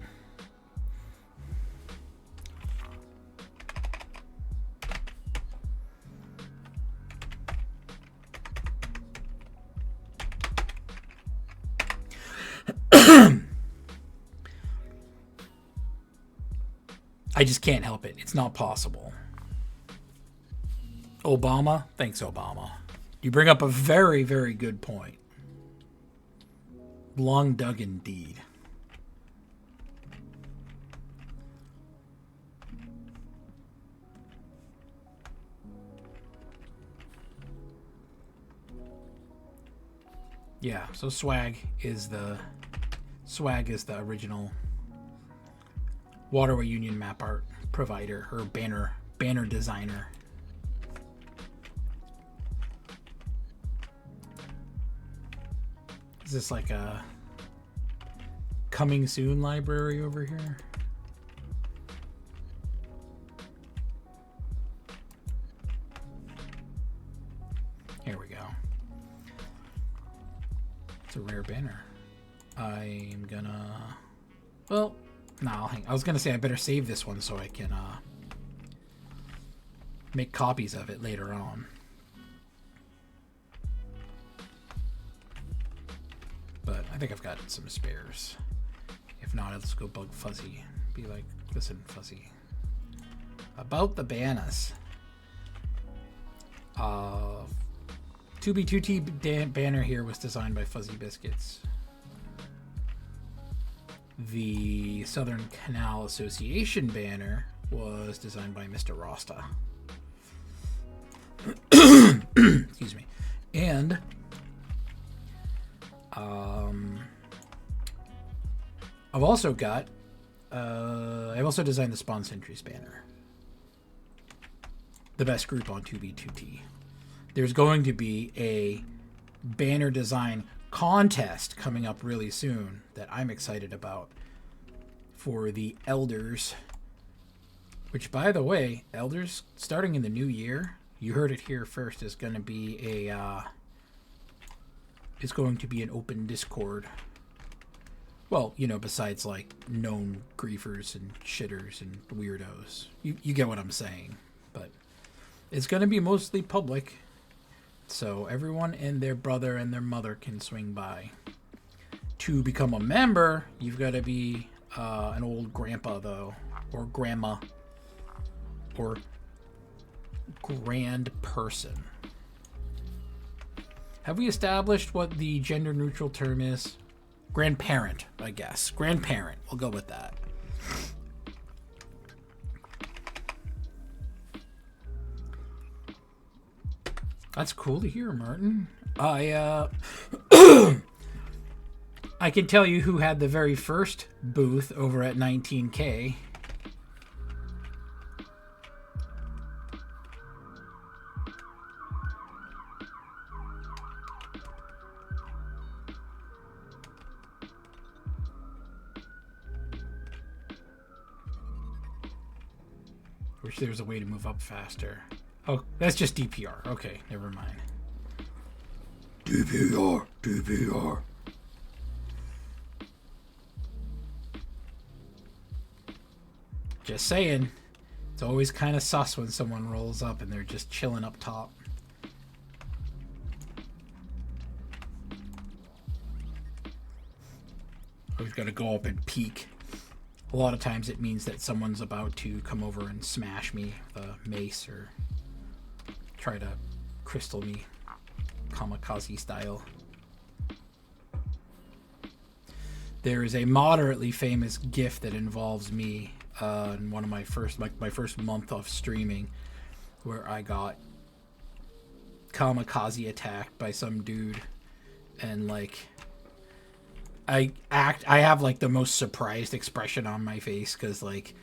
I just can't help it. It's not possible. Obama? Thanks, Obama. You bring up a very, very good point. Long dug indeed. Yeah, so Swag is the original Waterway Union map art provider or banner designer. Is this like a coming soon library over here? Here we go. It's a rare banner. I'm gonna... Well, no, I was gonna say I better save this one so I can make copies of it later on. But I think I've got some spares. If not, I'll just go bug Fuzzy. Be like, listen, Fuzzy. About the banners. 2B2T banner here was designed by Fuzzy Biscuits. The Southern Canal Association banner was designed by Mr. Rasta. Excuse me. And I've also got I've also designed the Spawn Sentries banner. The best group on 2B2T. There's going to be a banner design contest coming up really soon that I'm excited about for the Elders, which, by the way, Elders starting in the new year, you heard it here first, is going to be an open Discord. Well, you know, besides like known griefers and shitters and weirdos, you get what I'm saying. But it's going to be mostly public. So everyone and their brother and their mother can swing by. To become a member, you've got to be an old grandpa, though, or grandma, or grand person. Have we established what the gender-neutral term is? Grandparent, I guess. Grandparent. We'll go with that. That's cool to hear, Martin. I can tell you who had the very first booth over at 19K. Wish there was a way to move up faster. Oh, that's just DPR. Okay, never mind. DPR. Just saying. It's always kind of sus when someone rolls up and they're just chilling up top. Always got to go up and peek. A lot of times it means that someone's about to come over and smash me with a mace or try to crystal me, kamikaze style. There is a moderately famous GIF that involves me in one of my first month of streaming, where I got kamikaze attacked by some dude, and like I have like the most surprised expression on my face, because like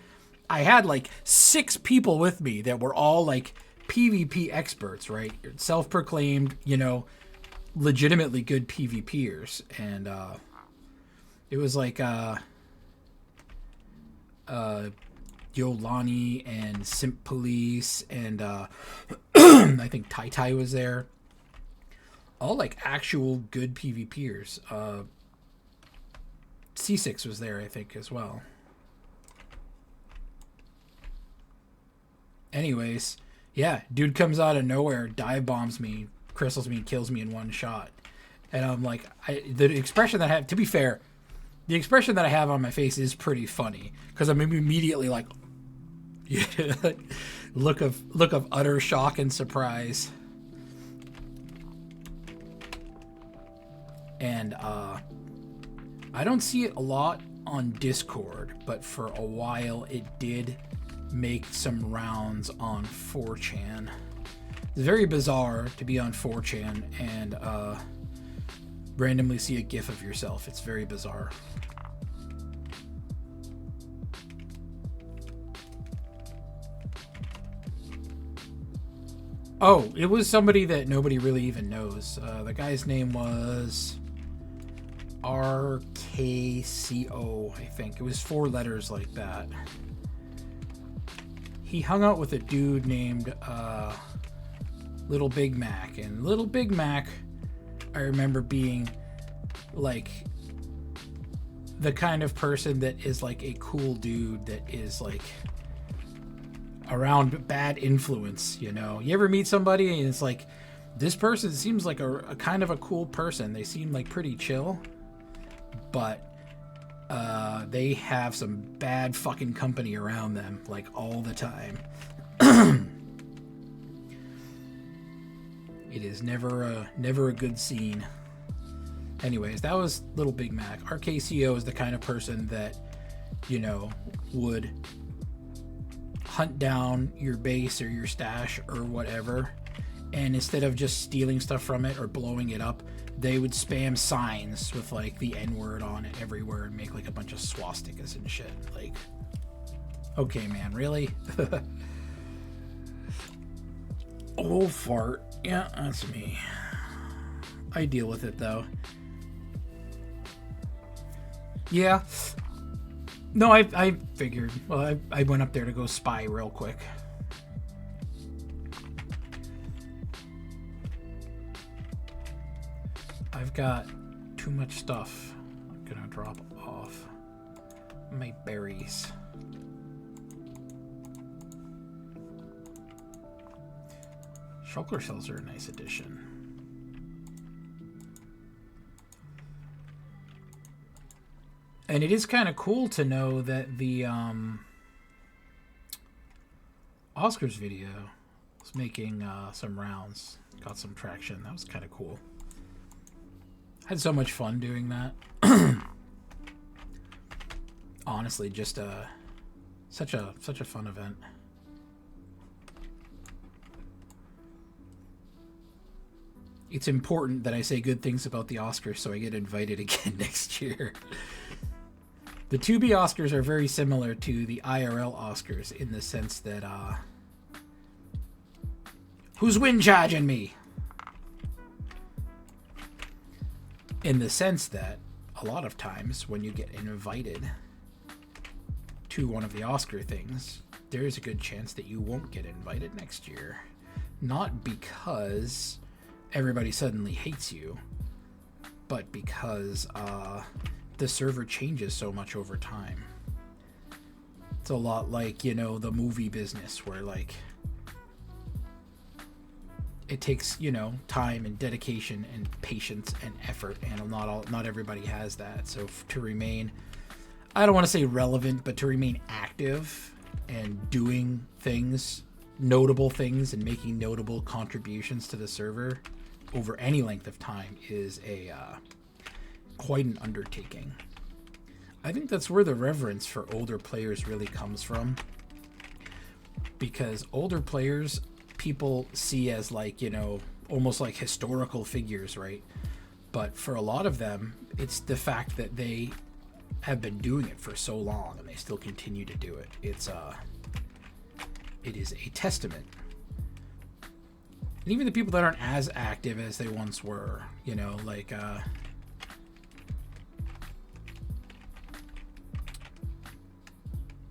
I had like 6 people with me that were all like PvP experts, right? Self-proclaimed, you know, legitimately good PvPers, and it was like Yolani and Simp Police and I think Tai Tai was there. All like actual good PvPers. C6 was there, I think, as well. Anyways, yeah, dude comes out of nowhere, dive bombs me, crystals me, kills me in one shot. And I'm like, the expression that I have, to be fair, the expression that I have on my face is pretty funny because I'm immediately like, yeah, look of utter shock and surprise. And I don't see it a lot on Discord, but for a while it did make some rounds on 4chan. It's very bizarre to be on 4chan and randomly see a GIF of yourself. It's very bizarre. Oh, it was somebody that nobody really even knows. The guy's name was RKCO, I think. It was 4 letters like that. He hung out with a dude named Little Big Mac. And Little Big Mac, I remember being like the kind of person that is like a cool dude that is like around bad influence, you know. You ever meet somebody and it's like, this person seems like a kind of a cool person. They seem like pretty chill, but they have some bad fucking company around them, like all the time. It is never a good scene. Anyways, that was Little Big Mac. RKCO is the kind of person that, you know, would hunt down your base or your stash or whatever, and instead of just stealing stuff from it or blowing it up, they would spam signs with like the N-word on it everywhere and make like a bunch of swastikas and shit. Like, okay, man, really? Old fart. Yeah, that's me. I deal with it though. Yeah. No, I figured. Well, I went up there to go spy real quick. I've got too much stuff. I'm gonna drop off my berries. Shulker cells are a nice addition. And it is kind of cool to know that the Oscars video was making some rounds, got some traction. That was kind of cool. Had so much fun doing that. Honestly, just such a fun event. It's important that I say good things about the Oscars so I get invited again next year. The 2B Oscars are very similar to the IRL Oscars in the sense that, who's wind charging me? In the sense that a lot of times when you get invited to one of the Oscar things, there is a good chance that you won't get invited next year. Not because everybody suddenly hates you, but because the server changes so much over time. It's a lot like, you know, the movie business where like it takes, you know, time and dedication and patience and effort, and not everybody has that. So to remain, I don't want to say relevant, but to remain active and doing things, notable things, and making notable contributions to the server over any length of time is a quite an undertaking. I think that's where the reverence for older players really comes from, because older players people see as like, you know, almost like historical figures, right? But for a lot of them, it's the fact that they have been doing it for so long and they still continue to do it. It is a testament And even the people that aren't as active as they once were, you know, like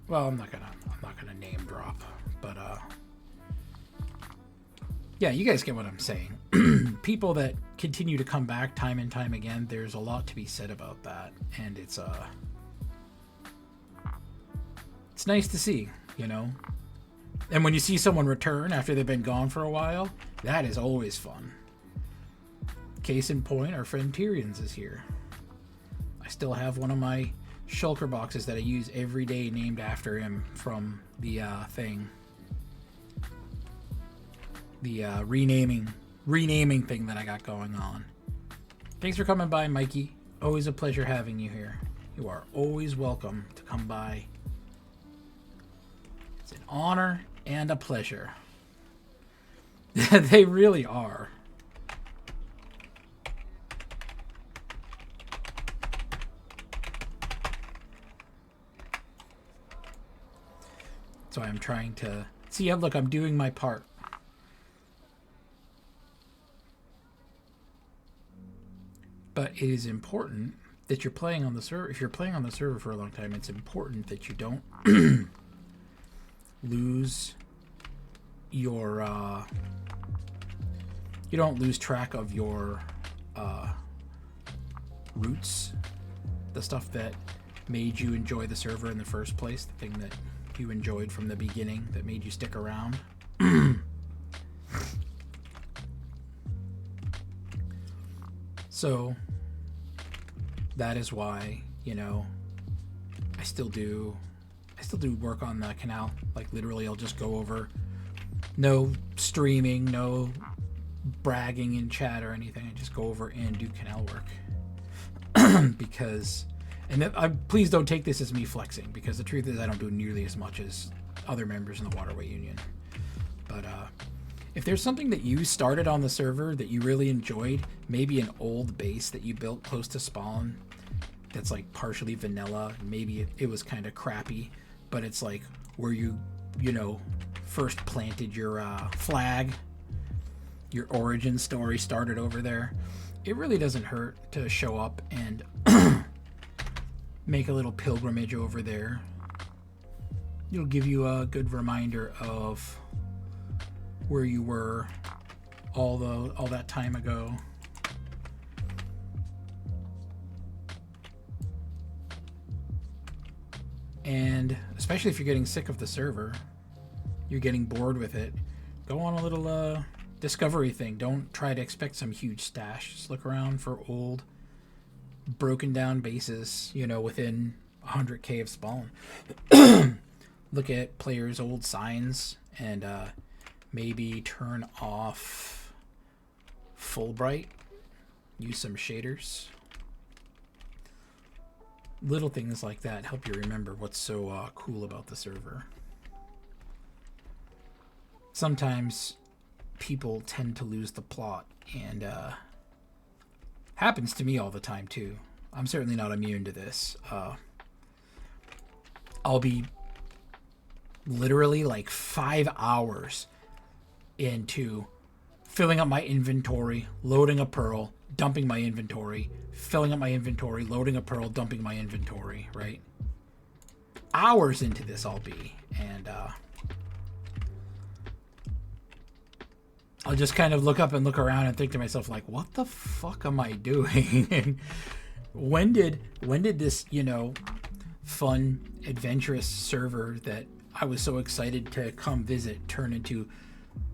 well, I'm not gonna name drop, but yeah, you guys get what I'm saying. People that continue to come back time and time again, there's a lot to be said about that, and it's nice to see, you know. And when you see someone return after they've been gone for a while, that is always fun. Case in point, our friend Tyrion's is here. I still have one of my shulker boxes that I use every day named after him from the thing. The renaming thing that I got going on. Thanks for coming by, Mikey. Always a pleasure having you here. You are always welcome to come by. It's an honor and a pleasure. They really are. So I'm trying to see. Look, I'm doing my part. But it is important that you're playing on the server. If you're playing on the server for a long time, it's important that you don't lose your you don't lose track of your roots, the stuff that made you enjoy the server in the first place, the thing that you enjoyed from the beginning that made you stick around. So that is why, you know, I still do work on the canal. Like literally I'll just go over, no streaming, no bragging in chat or anything. I just go over and do canal work. Because, and please don't take this as me flexing, because the truth is I don't do nearly as much as other members in the Waterway Union. But if there's something that you started on the server that you really enjoyed, maybe an old base that you built close to spawn that's like partially vanilla, maybe it was kind of crappy, but it's like where you know, first planted your flag, your origin story started over there. It really doesn't hurt to show up and make a little pilgrimage over there. It'll give you a good reminder of where you were all that time ago. And especially if you're getting sick of the server, you're getting bored with it, go on a little discovery thing. Don't try to expect some huge stash. Just look around for old broken down bases, you know, within 100k of spawn. Look at players' old signs and maybe turn off full bright, use some shaders. Little things like that help you remember what's so cool about the server. Sometimes people tend to lose the plot, and happens to me all the time too. I'm certainly not immune to this. I'll be literally like 5 hours into filling up my inventory, loading a pearl, dumping my inventory, filling up my inventory, loading a pearl, dumping my inventory, right? Hours into this I'll be, and I'll just kind of look up and look around and think to myself, like, what the fuck am I doing? when did this, you know, fun, adventurous server that I was so excited to come visit turn into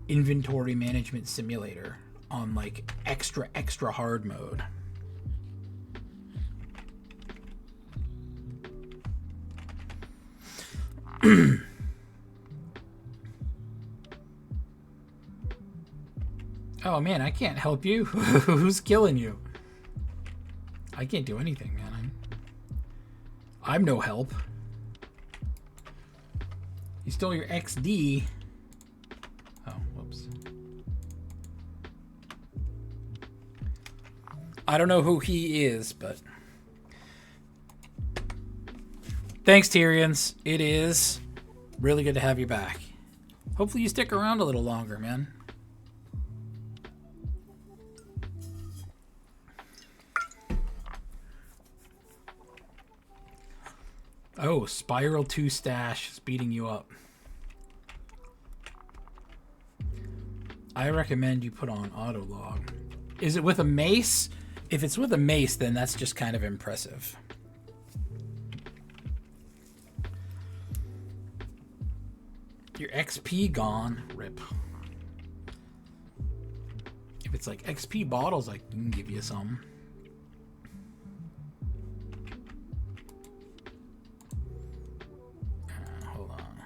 inventory management simulator on like extra hard mode? Oh man, I can't help you. Who's killing you? I can't do anything, man. I'm no help. You stole your XD. Oh, whoops. I don't know who he is, but thanks, Tyrians. It is really good to have you back. Hopefully you stick around a little longer, man. Oh, Spiral 2 stash is beating you up. I recommend you put on auto log. Is it with a mace? If it's with a mace, then that's just kind of impressive. Your XP gone. Rip. If it's like XP bottles, I can give you some. Hold on.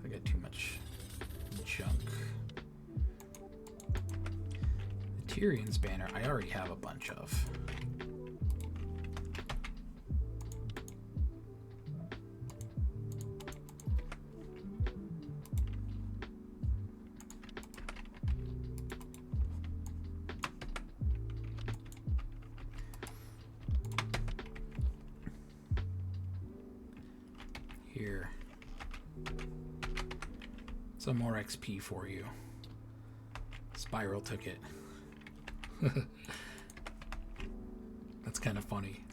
I got too much junk. The Tyrion's banner, I already have a bunch of. Here. Some more XP for you. Spiral took it. That's kind of funny.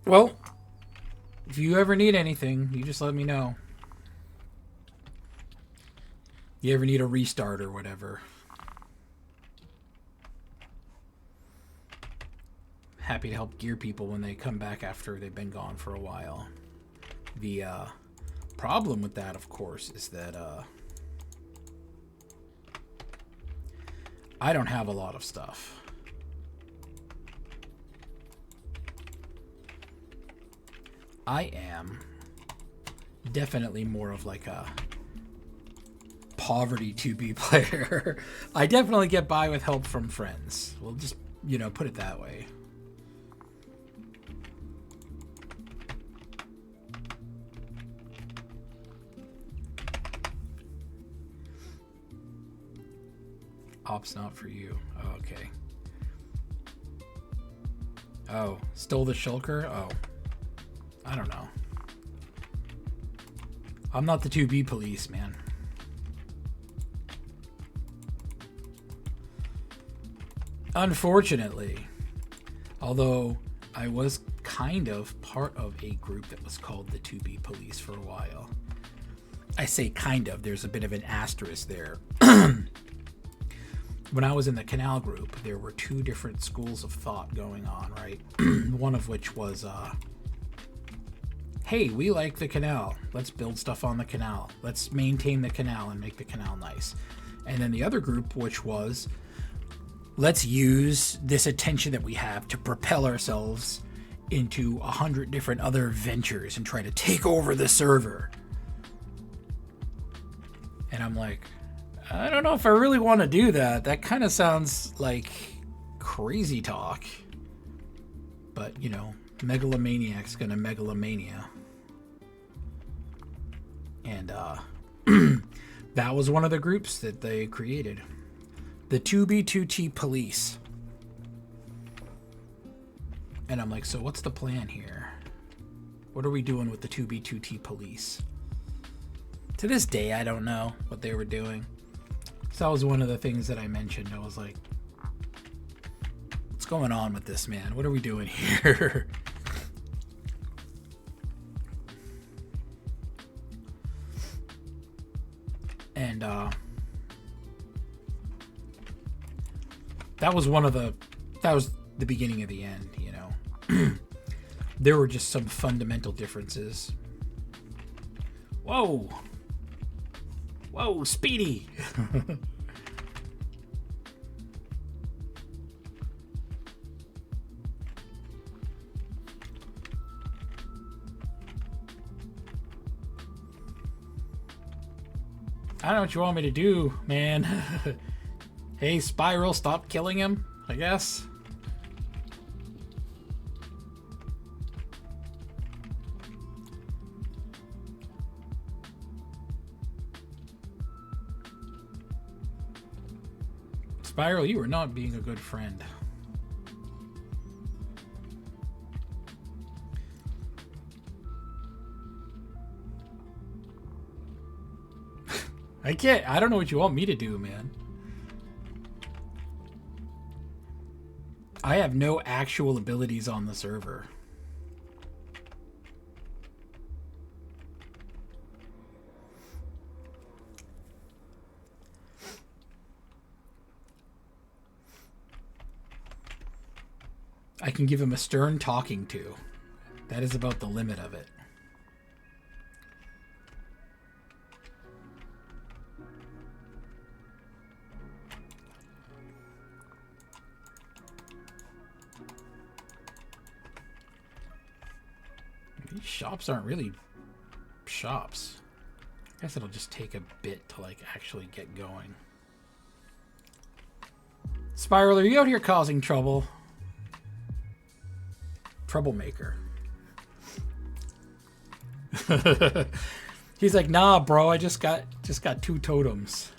Well, if you ever need anything, you just let me know. You ever need a restart or whatever. Happy to help gear people when they come back after they've been gone for a while. The problem with that, of course, is that I don't have a lot of stuff. I am definitely more of like a poverty 2B player. I definitely get by with help from friends. We'll just, you know, put it that way. Op's not for you. Oh, okay. Oh, stole the shulker? Oh. I don't know. I'm not the 2B police, man. Unfortunately. Although I was kind of part of a group that was called the 2B police for a while. I say kind of, there's a bit of an asterisk there. When I was in the Canal group, there were two different schools of thought going on, right? One of which was, hey, we like the canal. Let's build stuff on the canal. Let's maintain the canal and make the canal nice. And then the other group, which was, let's use this attention that we have to propel ourselves into 100 different other ventures and try to take over the server. And I'm like, I don't know if I really want to do that. That kind of sounds like crazy talk. But, you know, megalomaniac's gonna megalomania. And that was one of the groups that they created. The 2B2T police. And I'm like, so what's the plan here? What are we doing with the 2B2T police? To this day, I don't know what they were doing. So that was one of the things that I mentioned. I was like, what's going on with this, man? What are we doing here? And that was the beginning of the end, you know. There were just some fundamental differences. Whoa! Whoa, Speedy! I don't know what you want me to do, man. Hey, Spiral, stop killing him, I guess. Spiral, you are not being a good friend. I can't. I don't know what you want me to do, man. I have no actual abilities on the server. I can give him a stern talking to. That is about the limit of it. These shops aren't really shops. I guess it'll just take a bit to like actually get going. Spiral, are you out here causing trouble? Troublemaker. He's like, nah, bro. I just got 2 totems.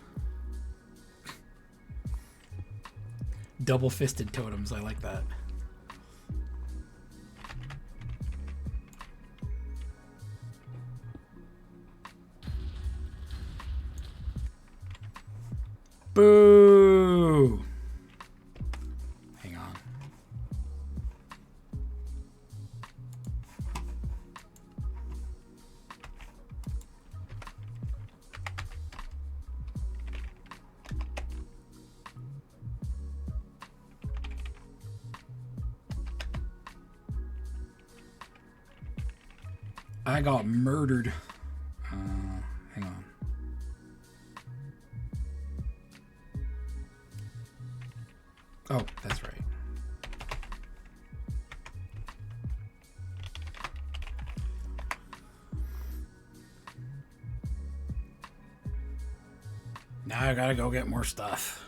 Double-fisted totems. I like that. Boo! Hang on. I got murdered. Hang on. Oh, that's right. Now I gotta go get more stuff.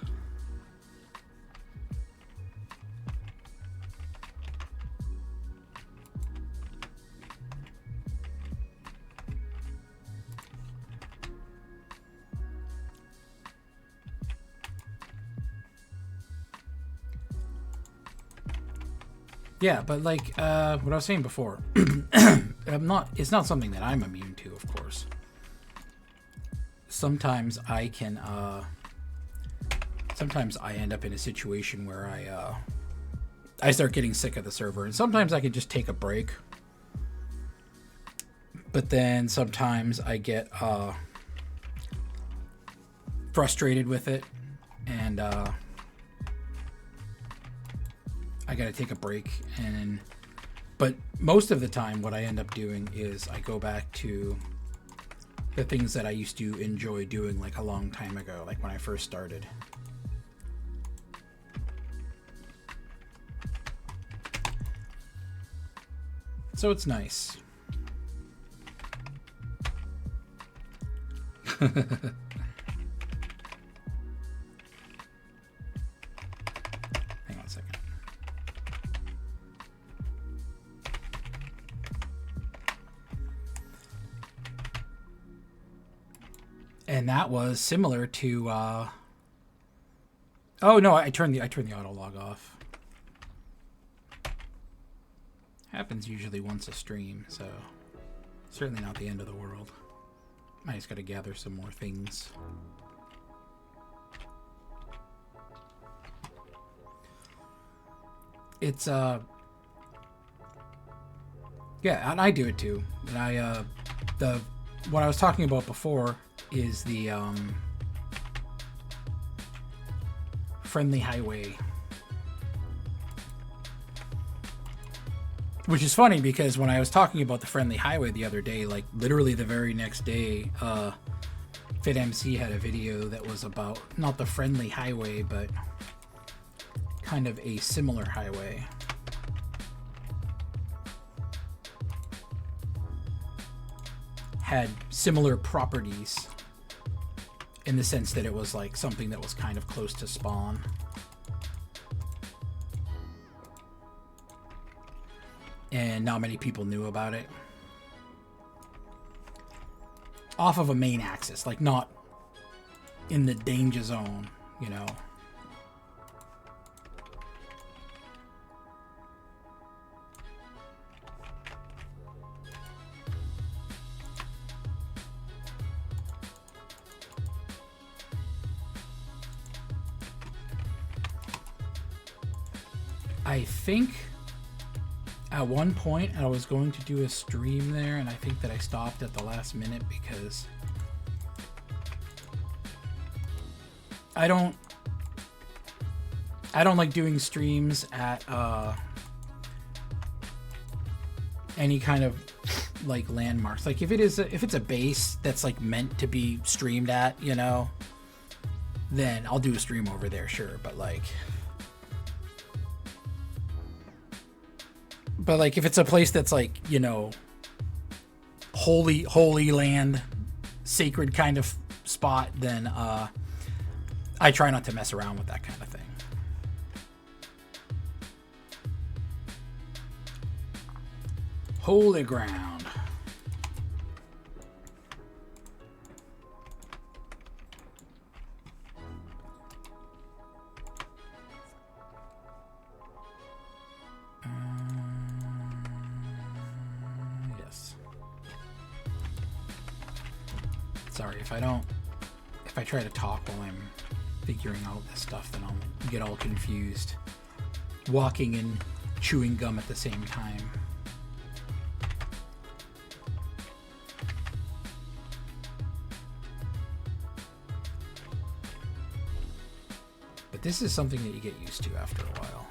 Yeah, but like what I was saying before, it's not something that I'm immune to, of course. Sometimes I can sometimes I end up in a situation where I start getting sick of the server, and sometimes I can just take a break. But then sometimes I get frustrated with it, and I gotta take a break. But most of the time what I end up doing is I go back to the things that I used to enjoy doing like a long time ago, like when I first started. So it's nice. Hang on a second. And that was similar to oh no, I turned the auto log off. Happens usually once a stream, so certainly not the end of the world. I just gotta gather some more things. It's yeah, and I do it too. And I what I was talking about before is the Friendly Highway, which is funny because when I was talking about the Friendly Highway the other day, like literally the very next day, FitMC had a video that was about not the Friendly Highway, but kind of a similar highway. Had similar properties in the sense that it was like something that was kind of close to spawn. And not many people knew about it. Off of a main axis, like not in the danger zone, you know. I think at one point I was going to do a stream there, and I think that I stopped at the last minute because I don't like doing streams at any kind of like landmarks. Like if it's a base that's like meant to be streamed at, you know, then I'll do a stream over there, sure. But like if it's a place that's like, you know, holy land, sacred kind of spot, then I try not to mess around with that kind of thing. Holy ground. Yes. Sorry, if I try to talk while I'm figuring out this stuff, then I'll get all confused. Walking and chewing gum at the same time. But this is something that you get used to after a while.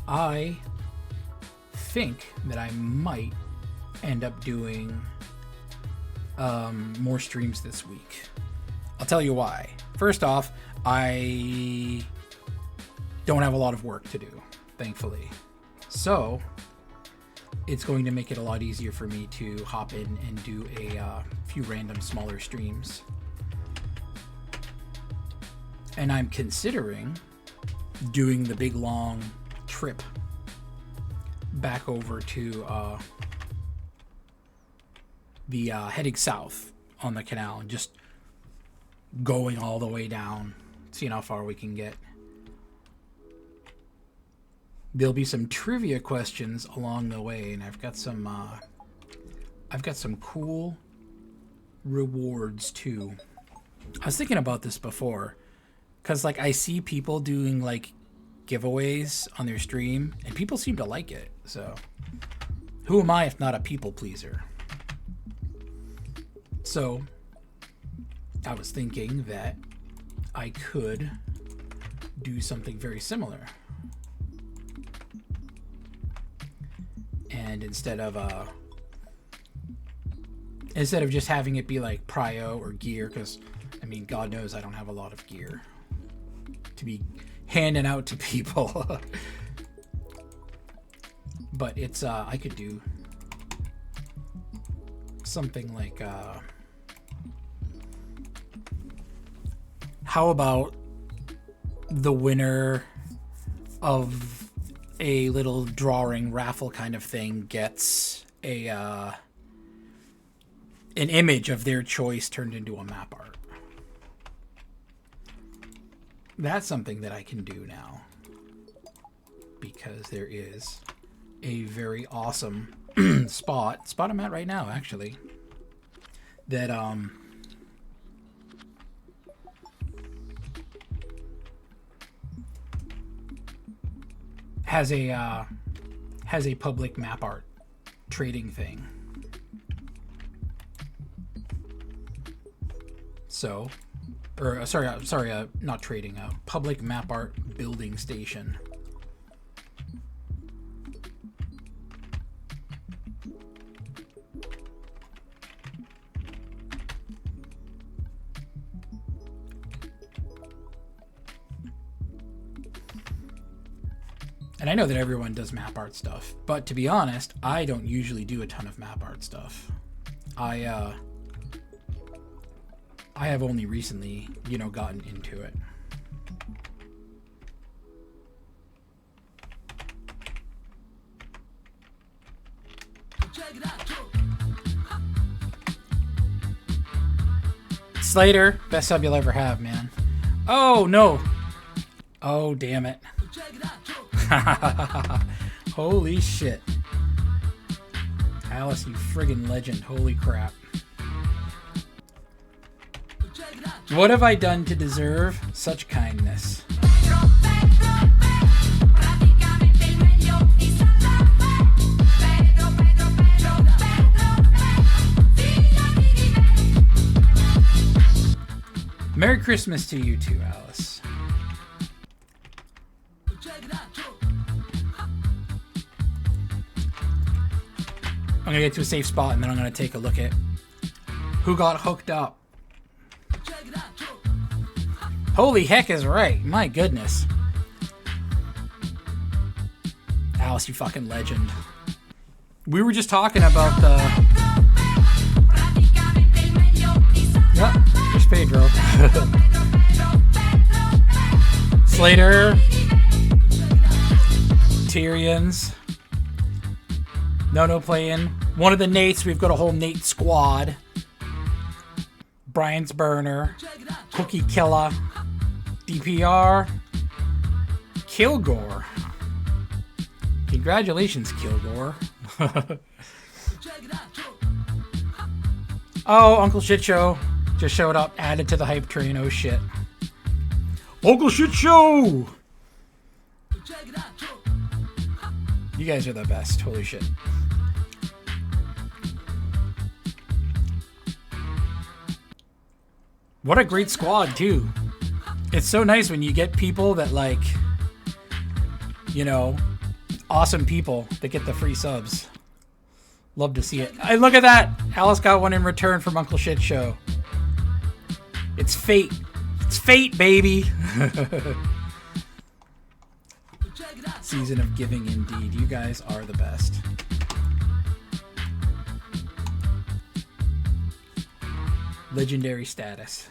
I think that I might end up doing more streams this week. I'll tell you why. First off, I don't have a lot of work to do, thankfully. So it's going to make it a lot easier for me to hop in and do a few random smaller streams. And I'm considering doing the big long trip back over to the heading south on the canal and just going all the way down, seeing how far we can get. There'll be some trivia questions along the way, and I've got some cool rewards too. I was thinking about this before, because like I see people doing like giveaways on their stream, and people seem to like it. So who am I if not a people pleaser? So I was thinking that I could do something very similar. And instead of just having it be like prio or gear, because I mean, God knows I don't have a lot of gear to be handing out to people. But it's I could do something like how about the winner of a little drawing raffle kind of thing gets a an image of their choice turned into a map art. That's something that I can do now, because there is a very awesome spot I'm at right now, actually, that has a public map art trading thing. So, or sorry, not trading, a public map art building station. And I know that everyone does map art stuff, but to be honest, I don't usually do a ton of map art stuff. I have only recently, gotten into it. Slater, best sub you'll ever have, man. Oh, no. Oh, damn it. Holy shit. Alice, you friggin' legend. Holy crap. What have I done to deserve such kindness? Christmas to you too, Alice. I'm gonna get to a safe spot and then I'm gonna take a look at who got hooked up. Holy heck is right. My goodness. Alice, you fucking legend. We were just talking about the... Yep, there's Pedro. Slater. Tyrion's. No playing. One of the Nates. We've got a whole Nate squad. Brian's Burner. Cookie Killer. DPR. Kilgore. Congratulations, Kilgore. Oh, Uncle Shit Show just showed up, added to the hype train. Oh shit. Uncle Shit Show! You guys are the best. Holy shit. What a great squad, too. It's so nice when you get people that, like, you know, awesome people that get the free subs. Love to see it. Hey, look at that! Alice got one in return from Uncle Shit Show. It's fate. It's fate, baby! Season of giving, indeed. You guys are the best. Legendary status.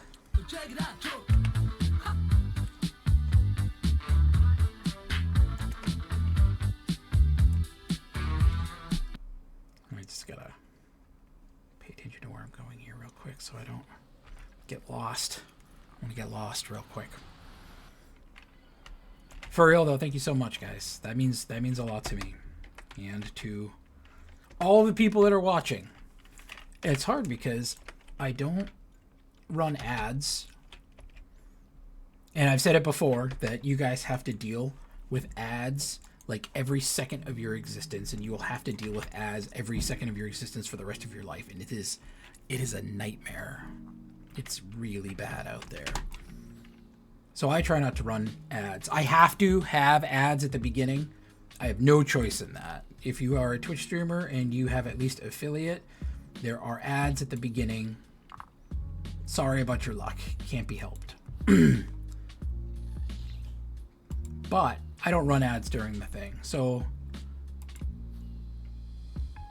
I just gotta pay attention to where I'm going here real quick so I don't get lost. I'm gonna get lost real quick. For real though, thank you so much, guys. That means a lot to me, and to all the people that are watching. It's hard because I don't run ads, and I've said it before that you guys have to deal with ads like every second of your existence, and you will have to deal with ads every second of your existence for the rest of your life, and it is a nightmare. It's really bad out there. So I try not to run ads. I have to have ads at the beginning. I have no choice in that. If you are a Twitch streamer and you have at least affiliate, there are ads at the beginning. Sorry about your luck. Can't be helped. But I don't run ads during the thing. So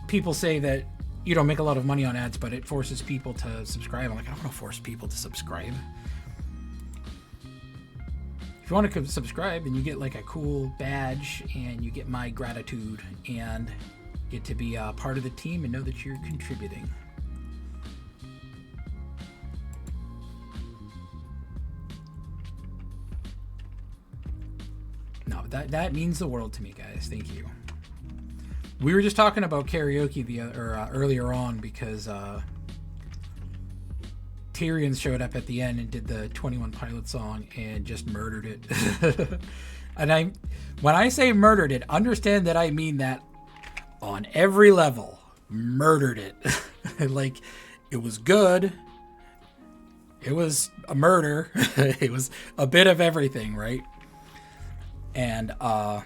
people say that you don't make a lot of money on ads, but it forces people to subscribe. I'm like, I don't want to force people to subscribe. If you want to subscribe, then you get like a cool badge and you get my gratitude and get to be a part of the team and know that you're contributing. No, that means the world to me, guys. Thank you. We were just talking about karaoke earlier on because Tyrion showed up at the end and did the 21 Pilots song and just murdered it. And when I say murdered it, understand that I mean that on every level. Murdered it. Like, it was good. It was a murder. It was a bit of everything, right? And I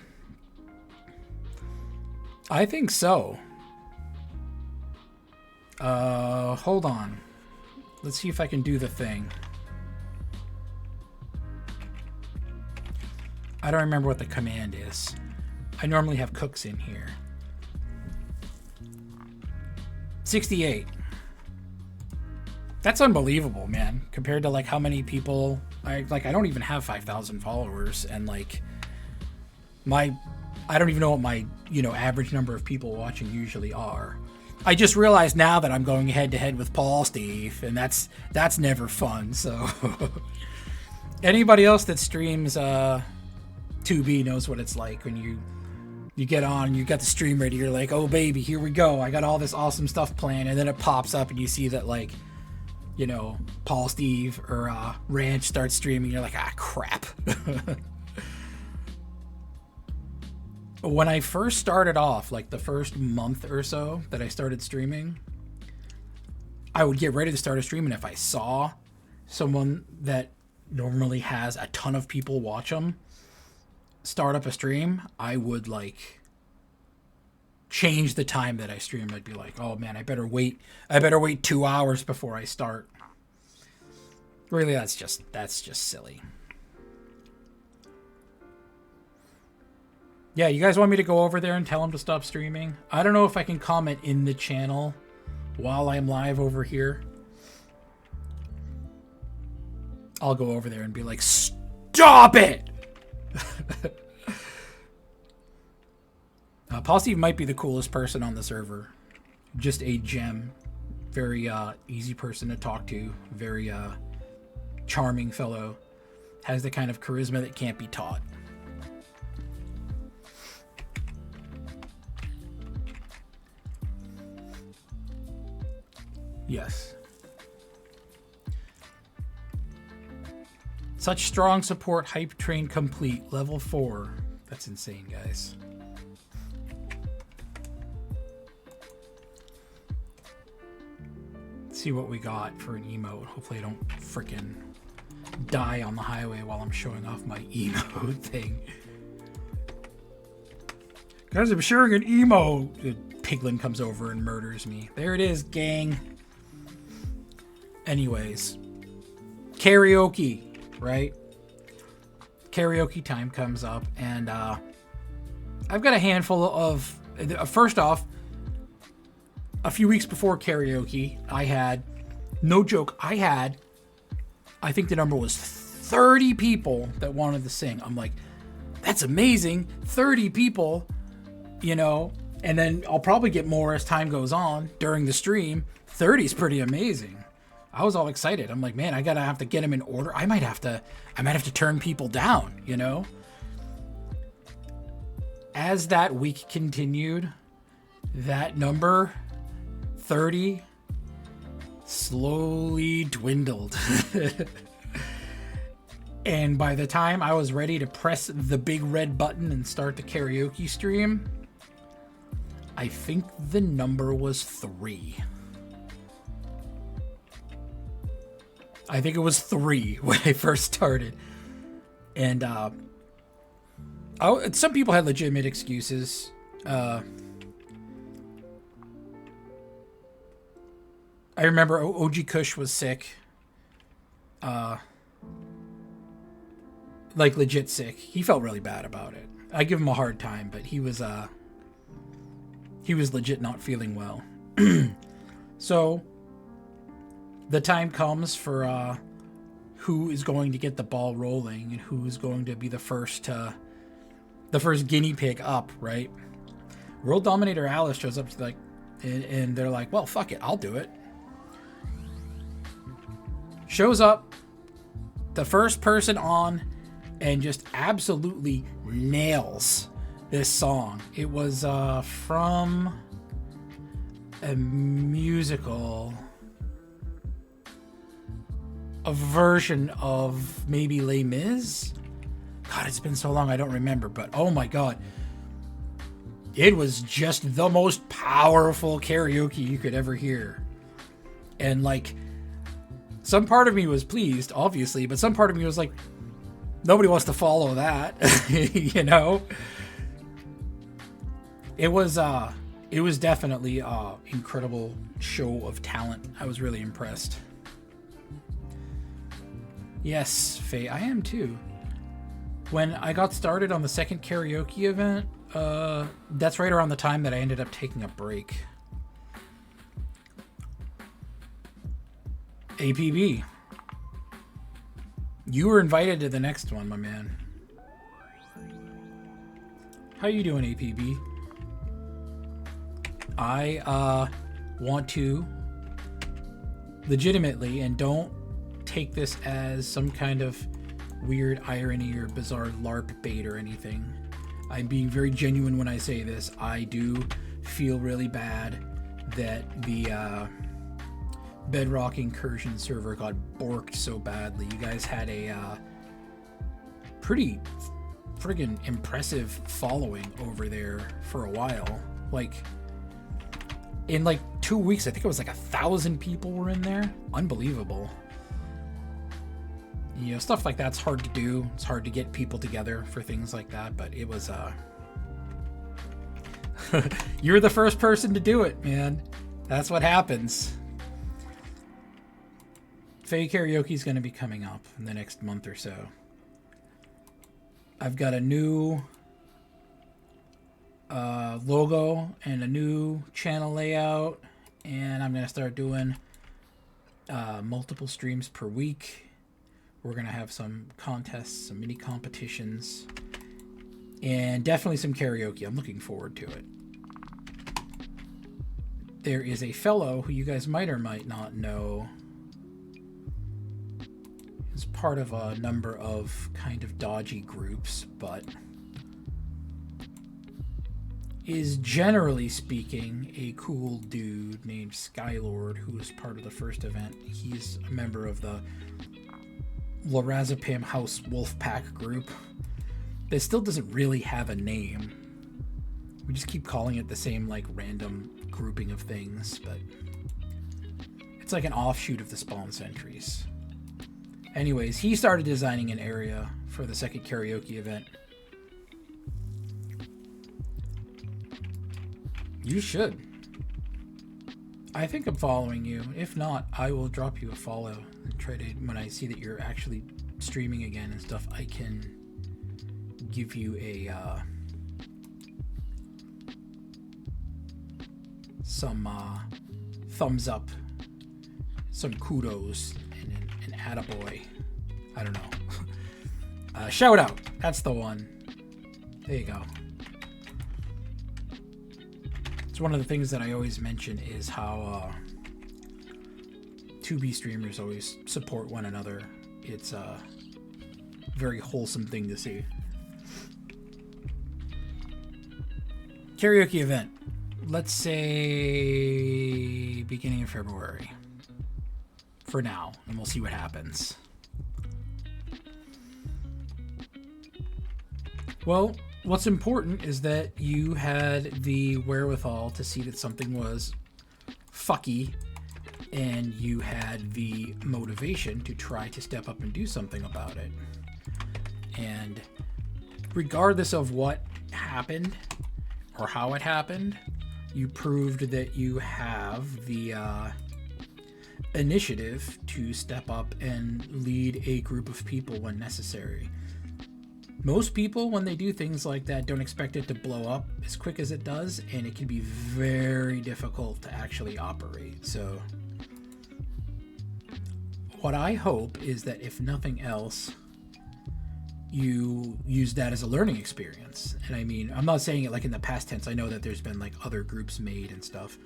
think so. Hold on. Let's see if I can do the thing. I don't remember what the command is. I normally have cooks in here. 68. That's unbelievable, man. Compared to like how many people I don't even have 5,000 followers, and like I don't even know what my, average number of people watching usually are. I just realized now that I'm going head to head with Paul Steve, and that's never fun. So anybody else that streams 2B knows what it's like when you get on, you got the stream ready, you're like, oh baby, here we go. I got all this awesome stuff planned, and then it pops up and you see that like, Paul Steve or Ranch starts streaming, you're like, ah, crap. When I first started off, like the first month or so that I started streaming, I would get ready to start a stream, and if I saw someone that normally has a ton of people watch them start up a stream, I would like change the time that I stream. I'd be like, oh man, I better wait 2 hours before I start. Really, that's just silly. Yeah, you guys want me to go over there and tell them to stop streaming? I don't know if I can comment in the channel while I'm live over here. I'll go over there and be like, stop it! Paul Steve might be the coolest person on the server. Just a gem. Very easy person to talk to. Very charming fellow. Has the kind of charisma that can't be taught. Yes. Such strong support. Hype train complete. Level 4. That's insane, guys. Let's see what we got for an emote. Hopefully I don't frickin' die on the highway while I'm showing off my emote thing. Guys, I'm sharing an emote. Piglin comes over and murders me. There it is, gang. Anyways. Karaoke, right? Karaoke time comes up, and I've got a handful of... First off, a few weeks before karaoke, I had... No joke, I think the number was 30 people that wanted to sing. I'm like, that's amazing. 30 people, you know, and then I'll probably get more as time goes on during the stream. 30 is pretty amazing. I was all excited. I'm like, man, I gotta have to get them in order. I might have to turn people down, you know? As that week continued, that number, 30, slowly dwindled. And by the time I was ready to press the big red button and start the karaoke stream, I think the number was 3. I think it was 3 when I first started. And some people had legitimate excuses. I remember OG Kush was sick. Like legit sick. He felt really bad about it. I give him a hard time, but he was legit not feeling well. So the time comes for who is going to get the ball rolling and who is going to be the first guinea pig up, right? World Dominator Alice shows up to and they're like, well, fuck it, I'll do it. Shows up, the first person on, and just absolutely nails this song. It was from a musical, a version of maybe Les Mis. God, it's been so long, I don't remember, but oh my God. It was just the most powerful karaoke you could ever hear. And like, some part of me was pleased, obviously, but some part of me was like, nobody wants to follow that, you know? It was definitely an incredible show of talent. I was really impressed. Yes, Faye, I am too. When I got started on the second karaoke event, that's right around the time that I ended up taking a break. APB. You were invited to the next one, my man. How you doing, APB? I want to legitimately, and don't take this as some kind of weird irony or bizarre LARP bait or anything. I'm being very genuine when I say this. I do feel really bad that the Bedrock Incursion server got borked so badly. You guys had a pretty friggin' impressive following over there for a while. Like, in like 2 weeks, I think it was like 1,000 people were in there. Unbelievable. You know, stuff like that's hard to do. It's hard to get people together for things like that, but it was you're the first person to do it, man. That's what happens. Faye Karaoke is going to be coming up in the next month or so. I've got a new logo and a new channel layout, and I'm going to start doing multiple streams per week. We're going to have some contests, some mini competitions, and definitely some karaoke. I'm looking forward to it. There is a fellow who you guys might or might not know. He's part of a number of kind of dodgy groups, but is generally speaking a cool dude named Skylord, who was part of the first event. He's a member of the Lorazepam House Wolfpack group that still doesn't really have a name. We just keep calling it the same, like, random grouping of things, but it's like an offshoot of the Spawn Sentries. Anyways, he started designing an area for the second karaoke event. You should. I think I'm following you. If not, I will drop you a follow and try to, when I see that you're actually streaming again and stuff, I can give you a some thumbs up, some kudos, and an attaboy. I don't know. Shout out. That's the one. There you go. It's one of the things that I always mention is how 2B streamers always support one another. It's a very wholesome thing to see. Karaoke event. Let's say beginning of February. For now, and we'll see what happens. Well, what's important is that you had the wherewithal to see that something was fucky, and you had the motivation to try to step up and do something about it. And regardless of what happened or how it happened, you proved that you have the initiative to step up and lead a group of people when necessary. Most people, when they do things like that, don't expect it to blow up as quick as it does, and it can be very difficult to actually operate. So what I hope is that if nothing else, you use that as a learning experience. And I mean, I'm not saying it like in the past tense. I know that there's been like other groups made and stuff.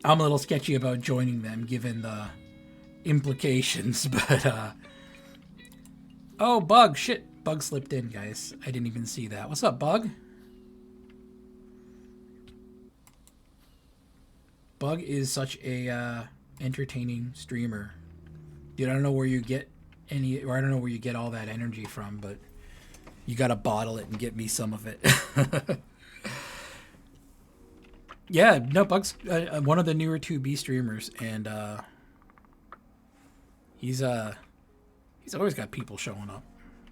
I'm a little sketchy about joining them given the implications, but oh, Bug, shit. Bug slipped in, guys. I didn't even see that. What's up, Bug? Bug is such a entertaining streamer. Dude, I don't know where you get any, or I don't know where you get all that energy from, but you gotta bottle it and get me some of it. Yeah, no, Bug's one of the newer 2B streamers, and he's always got people showing up.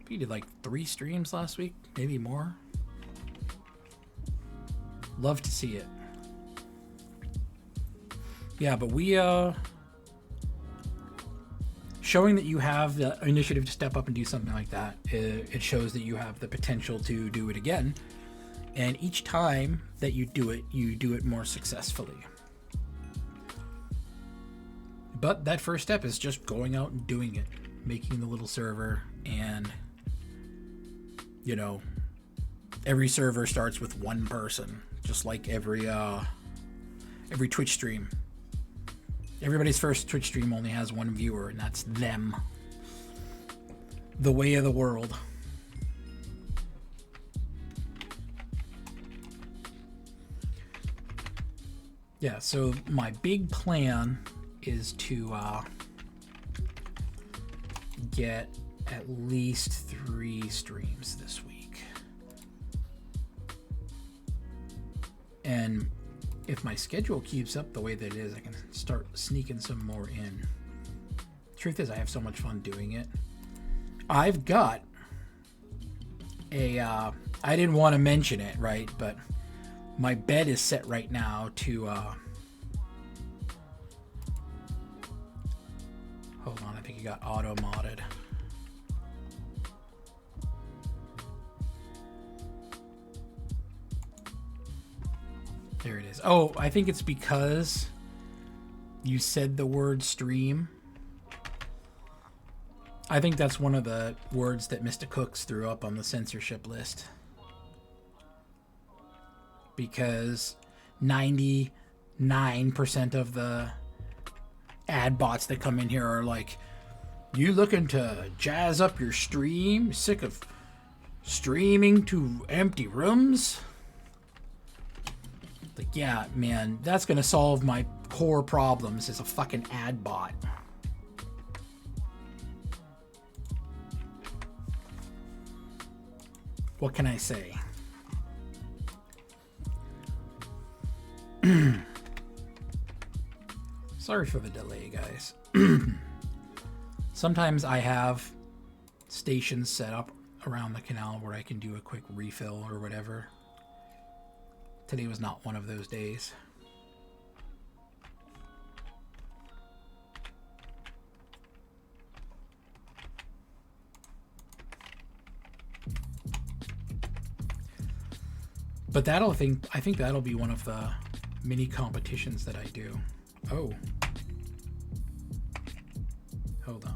He did like 3 streams last week, maybe more. Love to see it. Yeah, but we showing that you have the initiative to step up and do something like that, it shows that you have the potential to do it again. And each time that you do it more successfully. But that first step is just going out and doing it, making the little server, and you know, every server starts with one person, just like every Twitch stream. Everybody's first Twitch stream only has one viewer, and that's them. The way of the world. Yeah, so my big plan is to get at least 3 streams this week. And if my schedule keeps up the way that it is, I can start sneaking some more in. Truth is, I have so much fun doing it. I've got a, I didn't want to mention it, right? But my bed is set right now to, hold on, I think it got auto modded. There it is. Oh, I think it's because you said the word stream. I think that's one of the words that Mr. Cooks threw up on the censorship list. Because 99% of the ad bots that come in here are like, you looking to jazz up your stream? Sick of streaming to empty rooms? Like, yeah, man, that's gonna solve my core problems as a fucking ad bot. What can I say? Sorry for the delay, guys. Sometimes I have stations set up around the canal where I can do a quick refill or whatever. Today was not one of those days. But I think that'll be one of the mini competitions that I do. Oh. Hold on.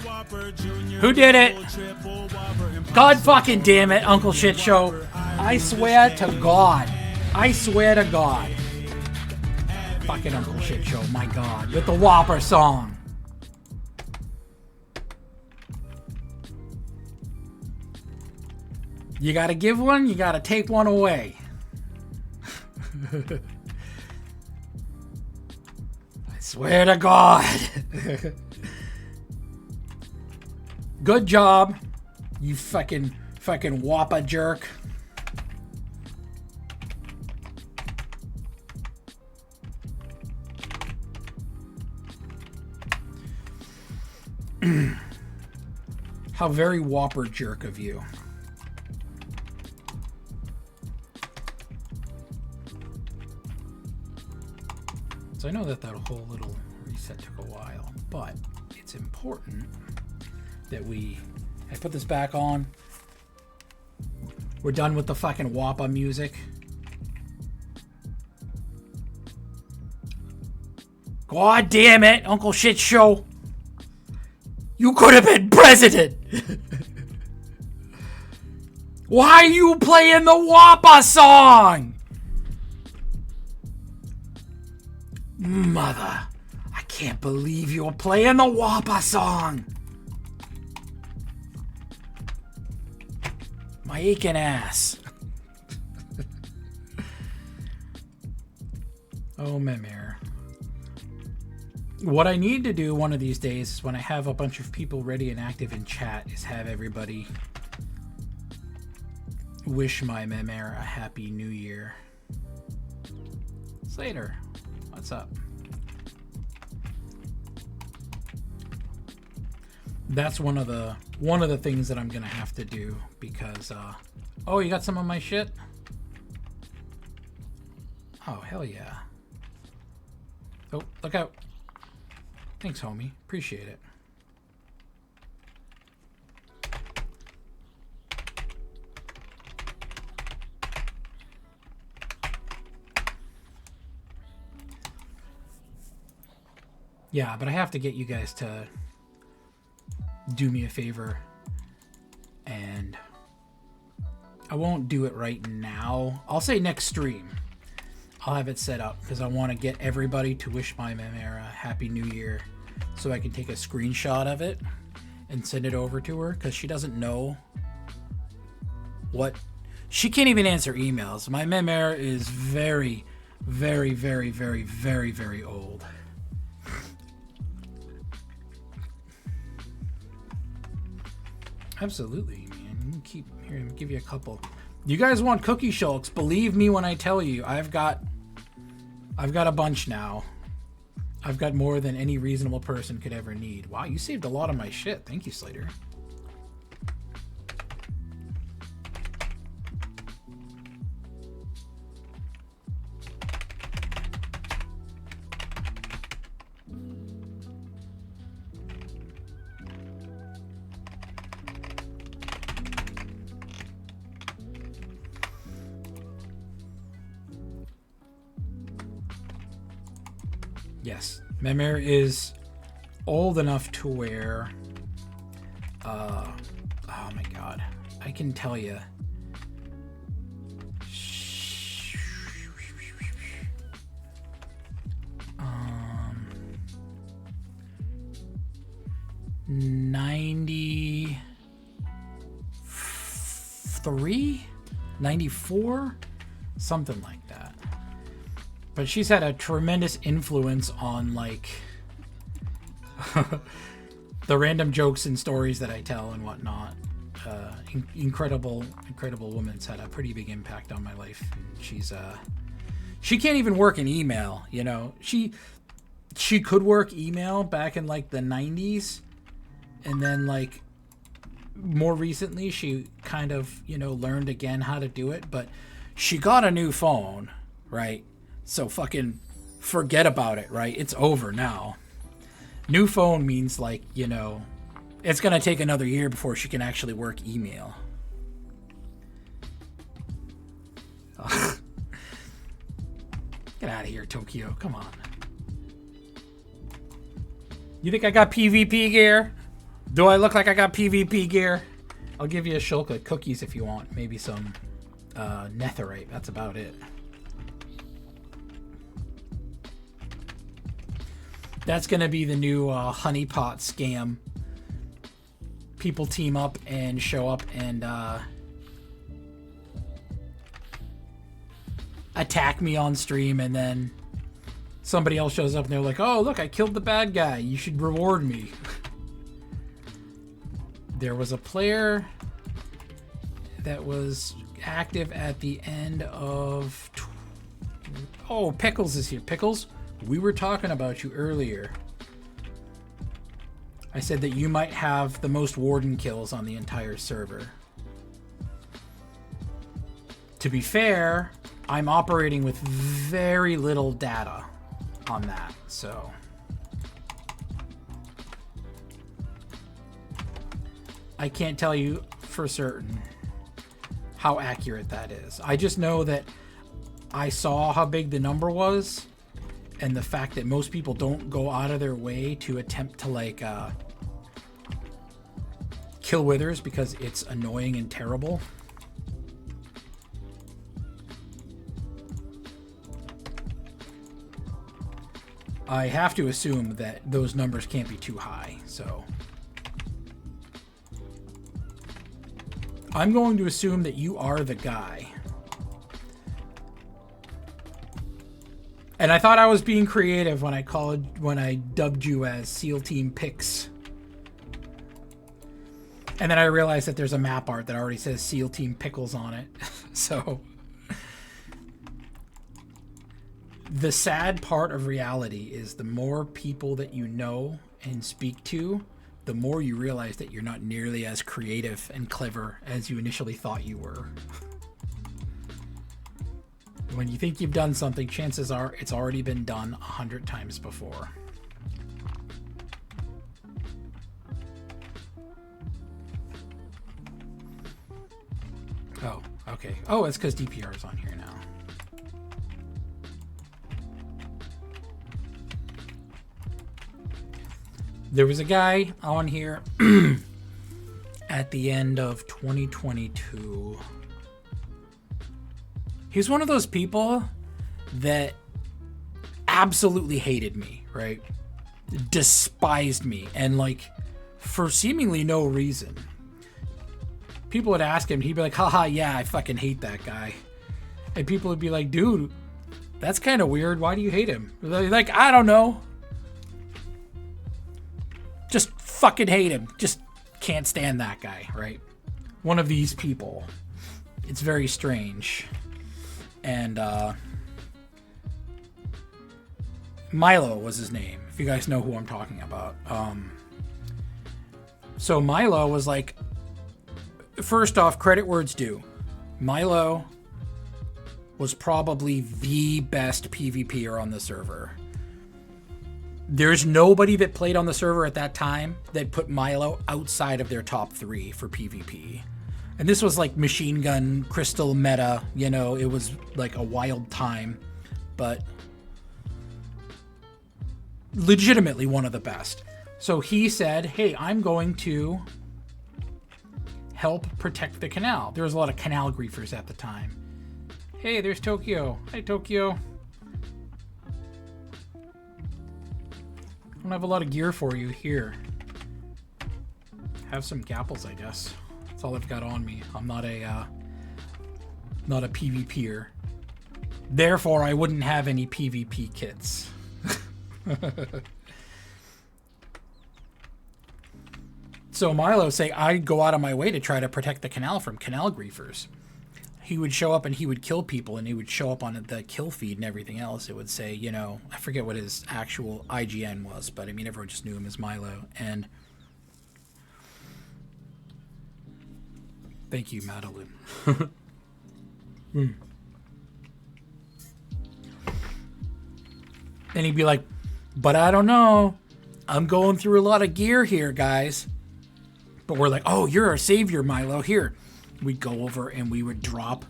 Whopper, Junior. Who did it? God fucking damn it, Uncle Shit Show. I swear to God. I swear to God. Fucking Uncle Shit Show, my God. With the Whopper song. You gotta give one, you gotta take one away. I swear to God. Good job, you fucking Whopper jerk. How very Whopper jerk of you. So I know that whole little reset took a while, but it's important that I put this back on. We're done with the fucking Whopper music. God damn it, Uncle Shit Show. You could have been president. Why are you playing the Whopper song? Mother, I can't believe you're playing the Whopper song. My aching ass. Oh, Memir. What I need to do one of these days is when I have a bunch of people ready and active in chat is have everybody wish my Memir a happy new year. Slater, what's up? That's one of the things that I'm gonna have to do because oh, you got some of my shit? Oh, hell yeah. Oh, look out. Thanks, homie. Appreciate it. Yeah, but I have to get you guys to do me a favor. And I won't do it right now. I'll say next stream. I'll have it set up because I want to get everybody to wish my Memir a happy new year so I can take a screenshot of it and send it over to her because she doesn't know what... She can't even answer emails. My Memir is very, very, very, very, very, very old. Absolutely, man. You can keep here. Give you a couple. You guys want cookie shulks? Believe me when I tell you, I've got a bunch now. I've got more than any reasonable person could ever need. Wow, you saved a lot of my shit. Thank you, Slater. Yes, Memir is old enough to where, oh my god, I can tell you. 93, 94, something like that. But she's had a tremendous influence on, like, the random jokes and stories that I tell and whatnot. Incredible woman's had a pretty big impact on my life. She's she can't even work an email, you know. She could work email back in like the 90s, and then like more recently she kind of, you know, learned again how to do it, but she got a new phone, right? So fucking forget about it, right? It's over now. New phone means, like, you know, it's going to take another year before she can actually work email. Get out of here, Tokyo. Come on. You think I got PvP gear? Do I look like I got PvP gear? I'll give you a shulk of cookies if you want. Maybe some netherite. That's about it. That's going to be the new honeypot scam. People team up and show up and attack me on stream, and then somebody else shows up and they're like, oh, look, I killed the bad guy. You should reward me. There was a player that was active at the end of... Oh, Pickles is here. Pickles? We were talking about you earlier. I said that you might have the most warden kills on the entire server. To be fair, I'm operating with very little data on that, so... I can't tell you for certain how accurate that is. I just know that I saw how big the number was, and the fact that most people don't go out of their way to attempt to, like, kill withers because it's annoying and terrible. I have to assume that those numbers can't be too high, so... I'm going to assume that you are the guy. And I thought I was being creative when I dubbed you as SEAL Team Pix. And then I realized that there's a map art that already says SEAL Team Pickles on it. So the sad part of reality is the more people that you know and speak to, the more you realize that you're not nearly as creative and clever as you initially thought you were. When you think you've done something, chances are it's already been done 100 times before. Oh, okay. Oh, it's because DPR is on here now. There was a guy on here at the end of 2022. He's one of those people that absolutely hated me, right? Despised me, and like for seemingly no reason. People would ask him, he'd be like, haha, yeah, I fucking hate that guy. And people would be like, dude, that's kind of weird. Why do you hate him? Like, I don't know. Just fucking hate him. Just can't stand that guy, right? One of these people. It's very strange. And Milo was his name, if you guys know who I'm talking about. So Milo was like, first off, credit where it's due. Milo was probably the best PvPer on the server. There's nobody that played on the server at that time that put Milo outside of their top 3 for PvP. And this was like machine gun, crystal meta, you know, it was like a wild time, but legitimately one of the best. So he said, hey, I'm going to help protect the canal. There was a lot of canal griefers at the time. Hey, there's Tokyo. Hi, Tokyo. I don't have a lot of gear for you here. Have some gapples, I guess. That's all I've got on me. I'm not a PvPer. Therefore, I wouldn't have any PvP kits. So Milo say, I'd go out of my way to try to protect the canal from canal griefers. He would show up and he would kill people, and he would show up on the kill feed and everything else. It would say, you know, I forget what his actual IGN was, but I mean, everyone just knew him as Milo. And thank you, Madeline. And he'd be like, but I don't know. I'm going through a lot of gear here, guys. But we're like, oh, you're our savior, Milo. Here. We'd go over and we would drop,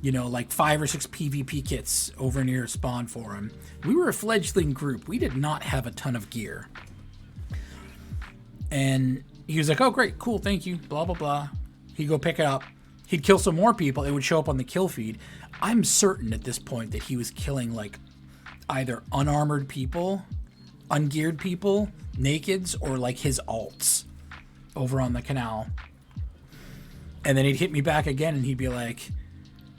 you know, like 5 or 6 PvP kits over near spawn for him. We were a fledgling group. We did not have a ton of gear. And he was like, oh, great, cool, thank you, blah, blah, blah. He'd go pick it up. He'd kill some more people. It would show up on the kill feed. I'm certain at this point that he was killing, like, either unarmored people, ungeared people, nakeds, or, like, his alts over on the canal. And then he'd hit me back again, and he'd be like,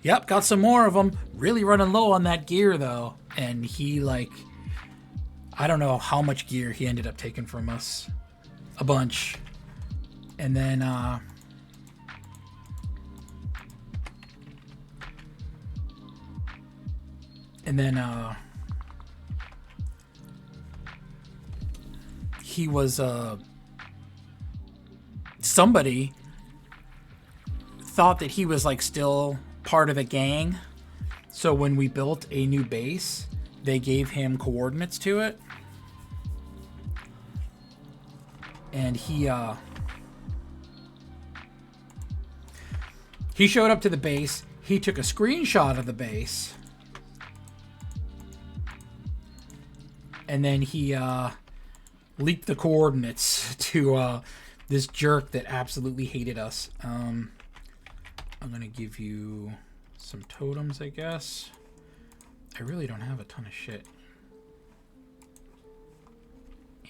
yep, got some more of them. Really running low on that gear, though. And he, like, I don't know how much gear he ended up taking from us. A bunch. And then, he was, somebody thought that he was like still part of the gang. So when we built a new base, they gave him coordinates to it. And he showed up to the base. He took a screenshot of the base. And then he leaked the coordinates to this jerk that absolutely hated us. I'm going to give you some totems, I guess. I really don't have a ton of shit.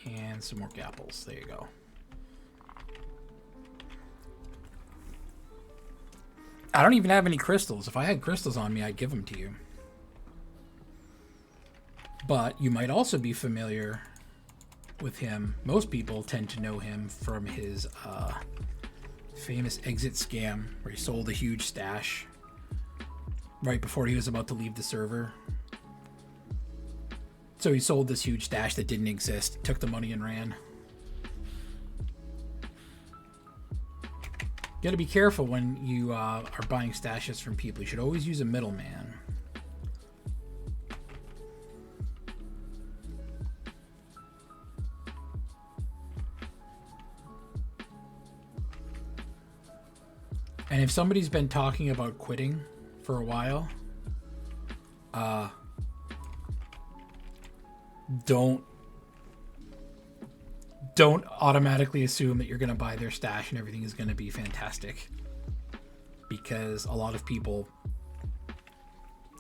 And some more gapples. There you go. I don't even have any crystals. If I had crystals on me, I'd give them to you. But you might also be familiar with him. Most people tend to know him from his famous exit scam where he sold a huge stash right before he was about to leave the server. So he sold this huge stash that didn't exist, took the money and ran. You gotta be careful when you are buying stashes from people. You should always use a middleman. And if somebody's been talking about quitting for a while, don't automatically assume that you're going to buy their stash and everything is going to be fantastic. Because a lot of people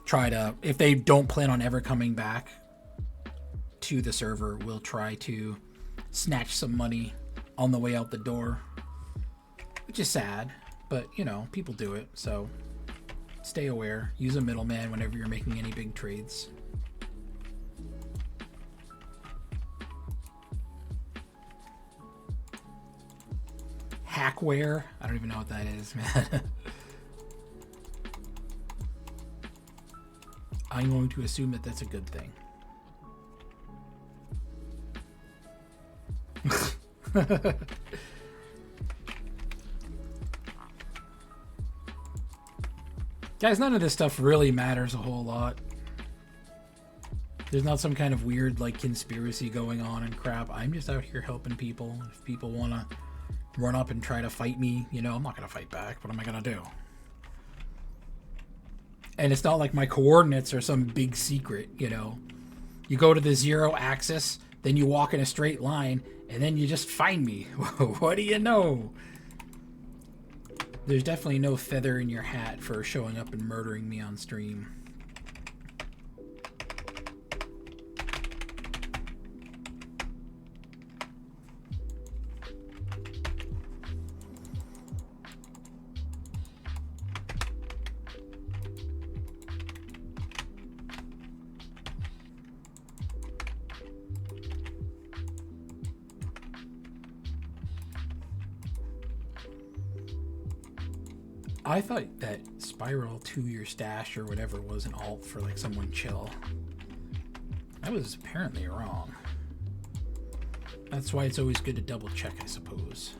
try to, if they don't plan on ever coming back to the server, will try to snatch some money on the way out the door, which is sad. But, you know, people do it, so stay aware. Use a middleman whenever you're making any big trades. Hackware? I don't even know what that is, man. I'm going to assume that that's a good thing. Guys, none of this stuff really matters a whole lot. There's not some kind of weird, like, conspiracy going on and crap. I'm just out here helping people. If people want to run up and try to fight me, you know, I'm not going to fight back. What am I going to do? And it's not like my coordinates are some big secret, you know. You go to the 0 axis, then you walk in a straight line, and then you just find me. What do you know? There's definitely no feather in your hat for showing up and murdering me on stream. I thought that Spiral 2 Your Stash or whatever was an alt for like someone chill. I was apparently wrong. That's why it's always good to double check, I suppose.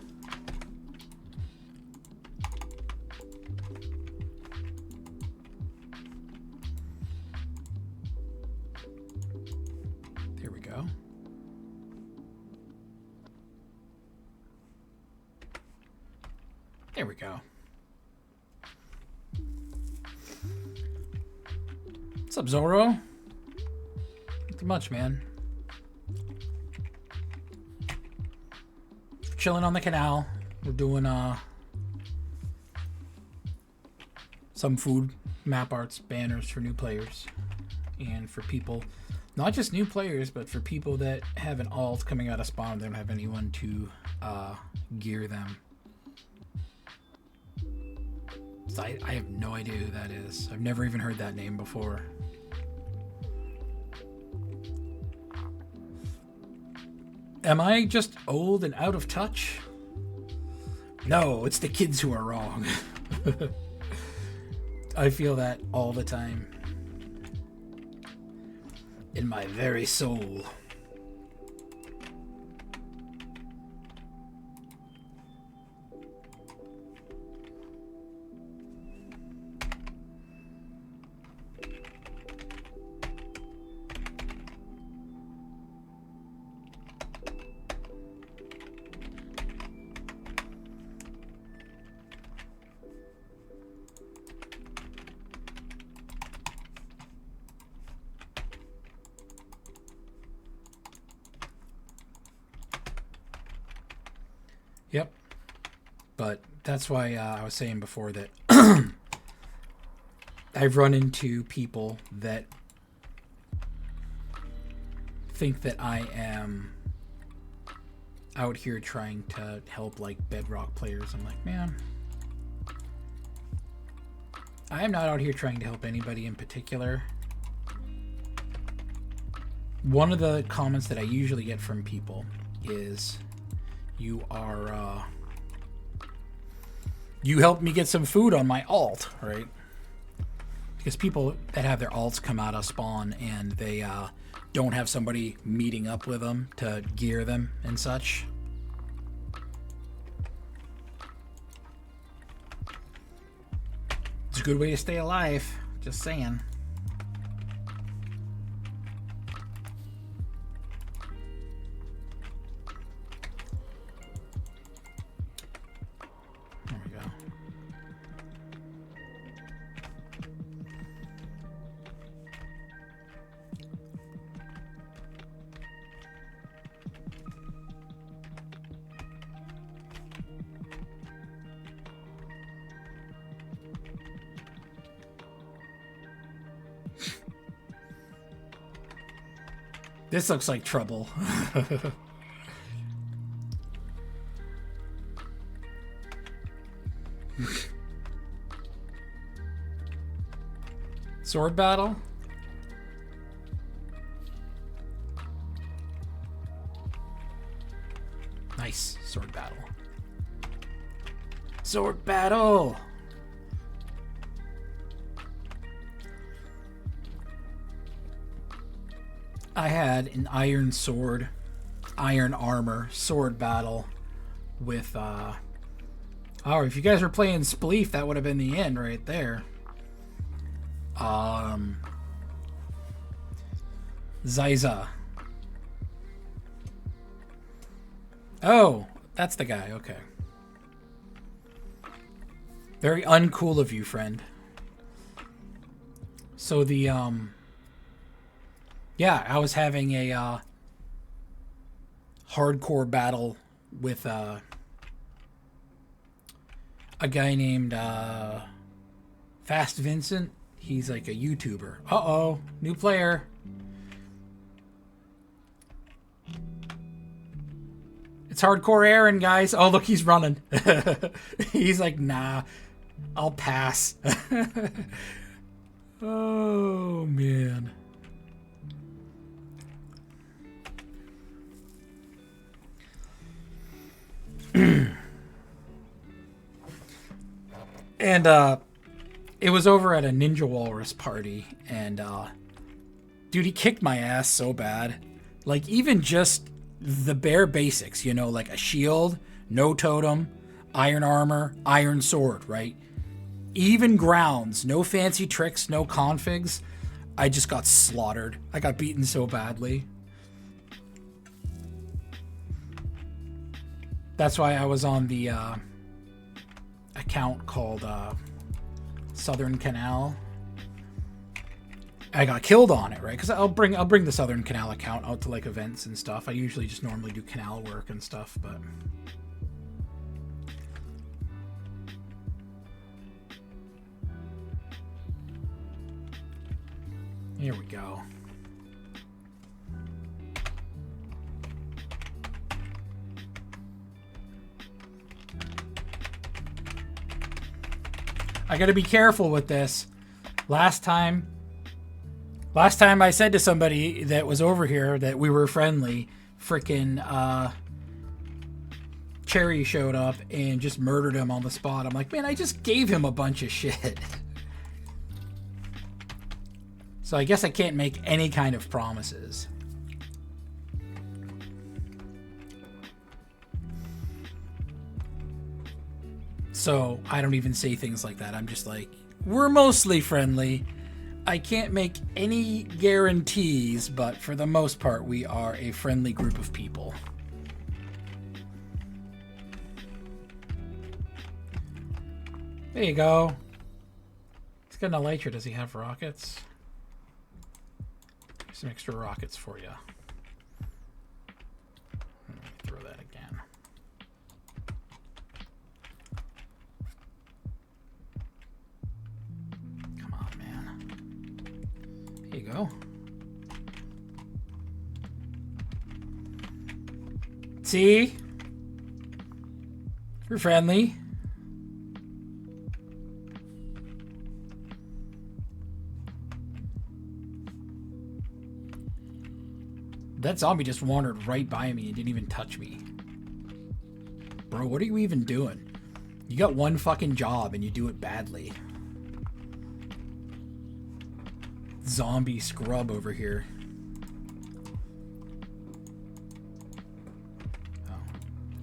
There we go. There we go. What's up, Zoro? Not too much, man. Chilling on the canal. We're doing some food, map arts, banners for new players. And for people, not just new players, but for people that have an alt coming out of spawn, they don't have anyone to gear them. So I have no idea who that is. I've never even heard that name before. Am I just old and out of touch? No, it's the kids who are wrong. I feel that all the time. In my very soul. Yep. But that's why I was saying before that I've run into people that think that I am out here trying to help like Bedrock players. I'm like, man, I am not out here trying to help anybody in particular. One of the comments that I usually get from people is, you helped me get some food on my alt, right? Because people that have their alts come out of spawn and they don't have somebody meeting up with them to gear them and such. It's a good way to stay alive, just saying. This looks like trouble. Sword battle? Nice. Sword battle. Sword battle! I had an iron sword, iron armor, sword battle with, oh, if you guys were playing Spleef, that would have been the end right there. Zyza. Oh, that's the guy, okay. Very uncool of you, friend. So the, yeah, I was having a, hardcore battle with, a guy named, Fast Vincent. He's like a YouTuber. Uh-oh, new player. It's hardcore Aaron, guys. Oh, look, he's running. He's like, nah, I'll pass. Oh, man. And, it was over at a Ninja Walrus party, and, dude, he kicked my ass so bad. Like, even just the bare basics, you know, like a shield, no totem, iron armor, iron sword, right? Even grounds, no fancy tricks, no configs. I just got slaughtered. I got beaten so badly. That's why I was on the account called Southern Canal. I got killed on it, right? Because I'll bring the Southern Canal account out to like events and stuff. I usually just normally do canal work and stuff, but here we go. I gotta be careful with this. Last time I said to somebody that was over here that we were friendly, frickin' Cherry showed up and just murdered him on the spot. I'm like, man, I just gave him a bunch of shit. So I guess I can't make any kind of promises. So I don't even say things like that. I'm just like, we're mostly friendly. I can't make any guarantees, but for the most part, we are a friendly group of people. There you go. He's got an elytra. Does he have rockets? Some extra rockets for you. Let me throw that again. Come on, man. There you go. See? We're friendly. That zombie just wandered right by me and didn't even touch me. Bro, what are you even doing? You got one fucking job and you do it badly. Zombie scrub over here. Oh,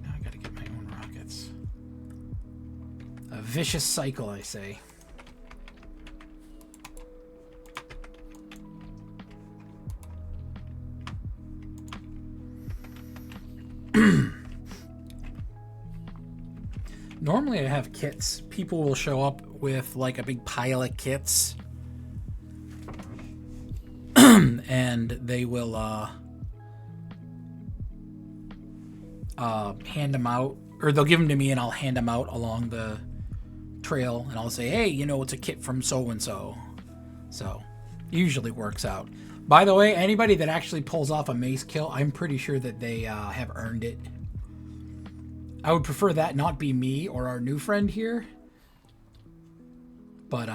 now I gotta get my own rockets. A vicious cycle, I say. Normally I have kits. People will show up with like a big pile of kits. And they will hand them out. Or they'll give them to me and I'll hand them out along the trail. And I'll say, hey, you know, it's a kit from so-and-so. So, it usually works out. By the way, anybody that actually pulls off a mace kill, I'm pretty sure that they have earned it. I would prefer that not be me or our new friend here. But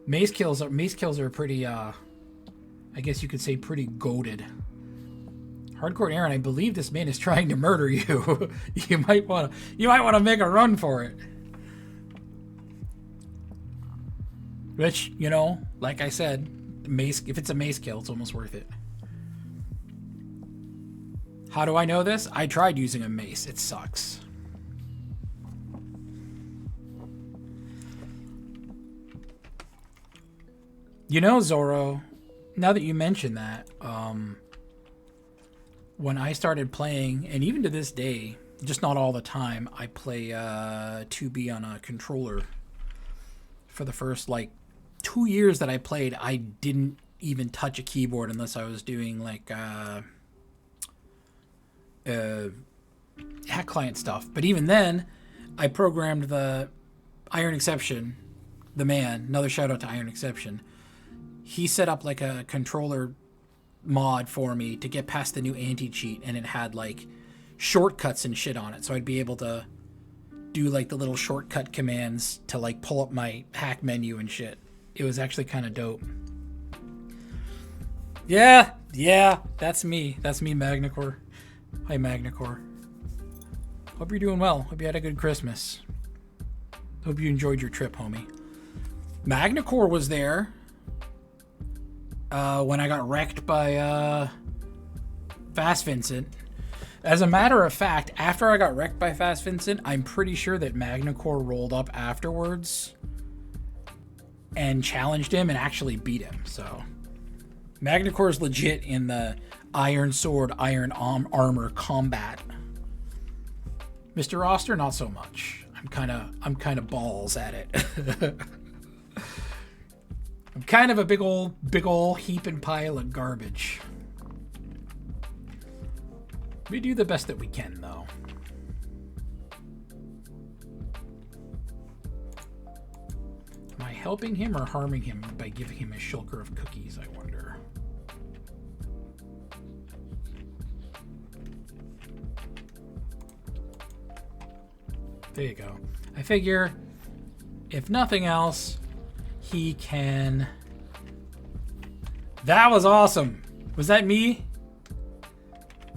mace kills are pretty I guess you could say pretty goated. Hardcore Aaron, I believe this man is trying to murder you. You might want to make a run for it. Which, you know, like I said, Mace, if it's a mace kill, it's almost worth it. How do I know this? I tried using a mace. It sucks. You know, Zoro, now that you mention that, when I started playing, and even to this day, just not all the time, I play 2B on a controller. For the first, like, 2 years that I played, I didn't even touch a keyboard unless I was doing, like, hack client stuff. But even then, I programmed the Iron Exception, the man, another shout out to Iron Exception. He set up like a controller mod for me to get past the new anti-cheat, and it had like shortcuts and shit on it. So I'd be able to do like the little shortcut commands to like pull up my hack menu and shit. It was actually kind of dope. Yeah, that's me. That's me, Magnacore. Hi, Magnacore. Hope you're doing well. Hope you had a good Christmas. Hope you enjoyed your trip, homie. Magnacore was there when I got wrecked by Fast Vincent. As a matter of fact, after I got wrecked by Fast Vincent, I'm pretty sure that Magnacore rolled up afterwards and challenged him and actually beat him. So Magnacore is legit in the Iron Sword, Iron Armor combat. Mr. Oster, not so much. I'm kind of balls at it. I'm kind of a big old heap and pile of garbage. We do the best that we can, though. Am I helping him or harming him by giving him a shulker of cookies, I wonder? There you go. I figure, if nothing else, he can... That was awesome! Was that me?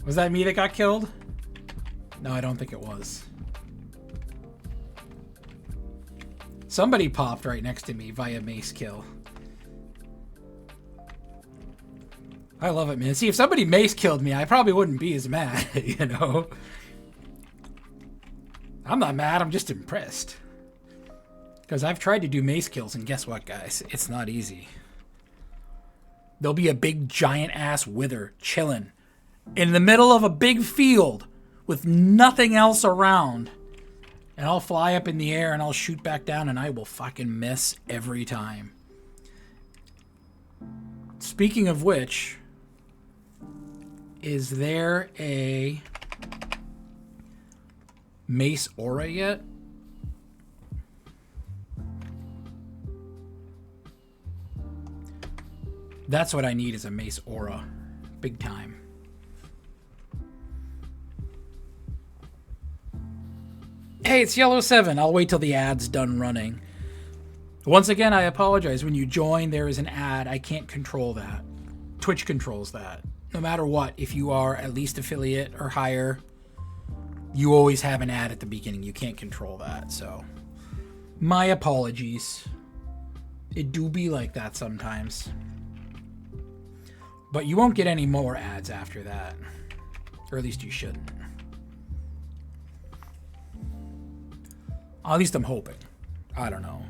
Was that me that got killed? No, I don't think it was. Somebody popped right next to me via mace kill. I love it, man. See, if somebody mace killed me, I probably wouldn't be as mad, you know? I'm not mad, I'm just impressed. Because I've tried to do mace kills, and guess what, guys? It's not easy. There'll be a big giant-ass wither chilling in the middle of a big field with nothing else around. And I'll fly up in the air and I'll shoot back down and I will fucking miss every time. Speaking of which, is there a mace aura yet? That's what I need, is a mace aura. Big time. Hey, it's Yellow 7. I'll wait till the ad's done running. Once again, I apologize. When you join, there is an ad. I can't control that. Twitch controls that. No matter what, if you are at least affiliate or higher, you always have an ad at the beginning. You can't control that, so my apologies. It do be like that sometimes. But you won't get any more ads after that. Or at least you shouldn't. At least I'm hoping. I don't know.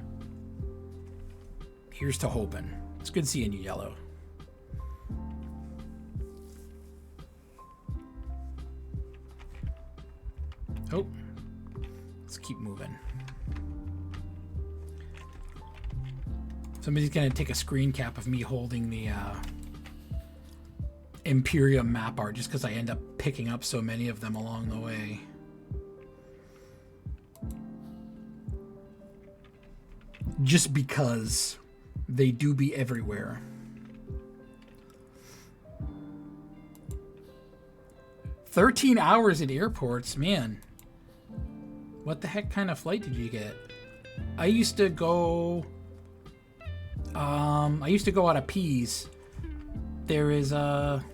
Here's to hoping. It's good seeing you, Yellow. Oh. Let's keep moving. Somebody's gonna take a screen cap of me holding the Imperium map art just because I end up picking up so many of them along the way. Just because they do be everywhere. "13 hours at airports, man. What the heck kind of flight did you get?" I used to go out of Pease. There's a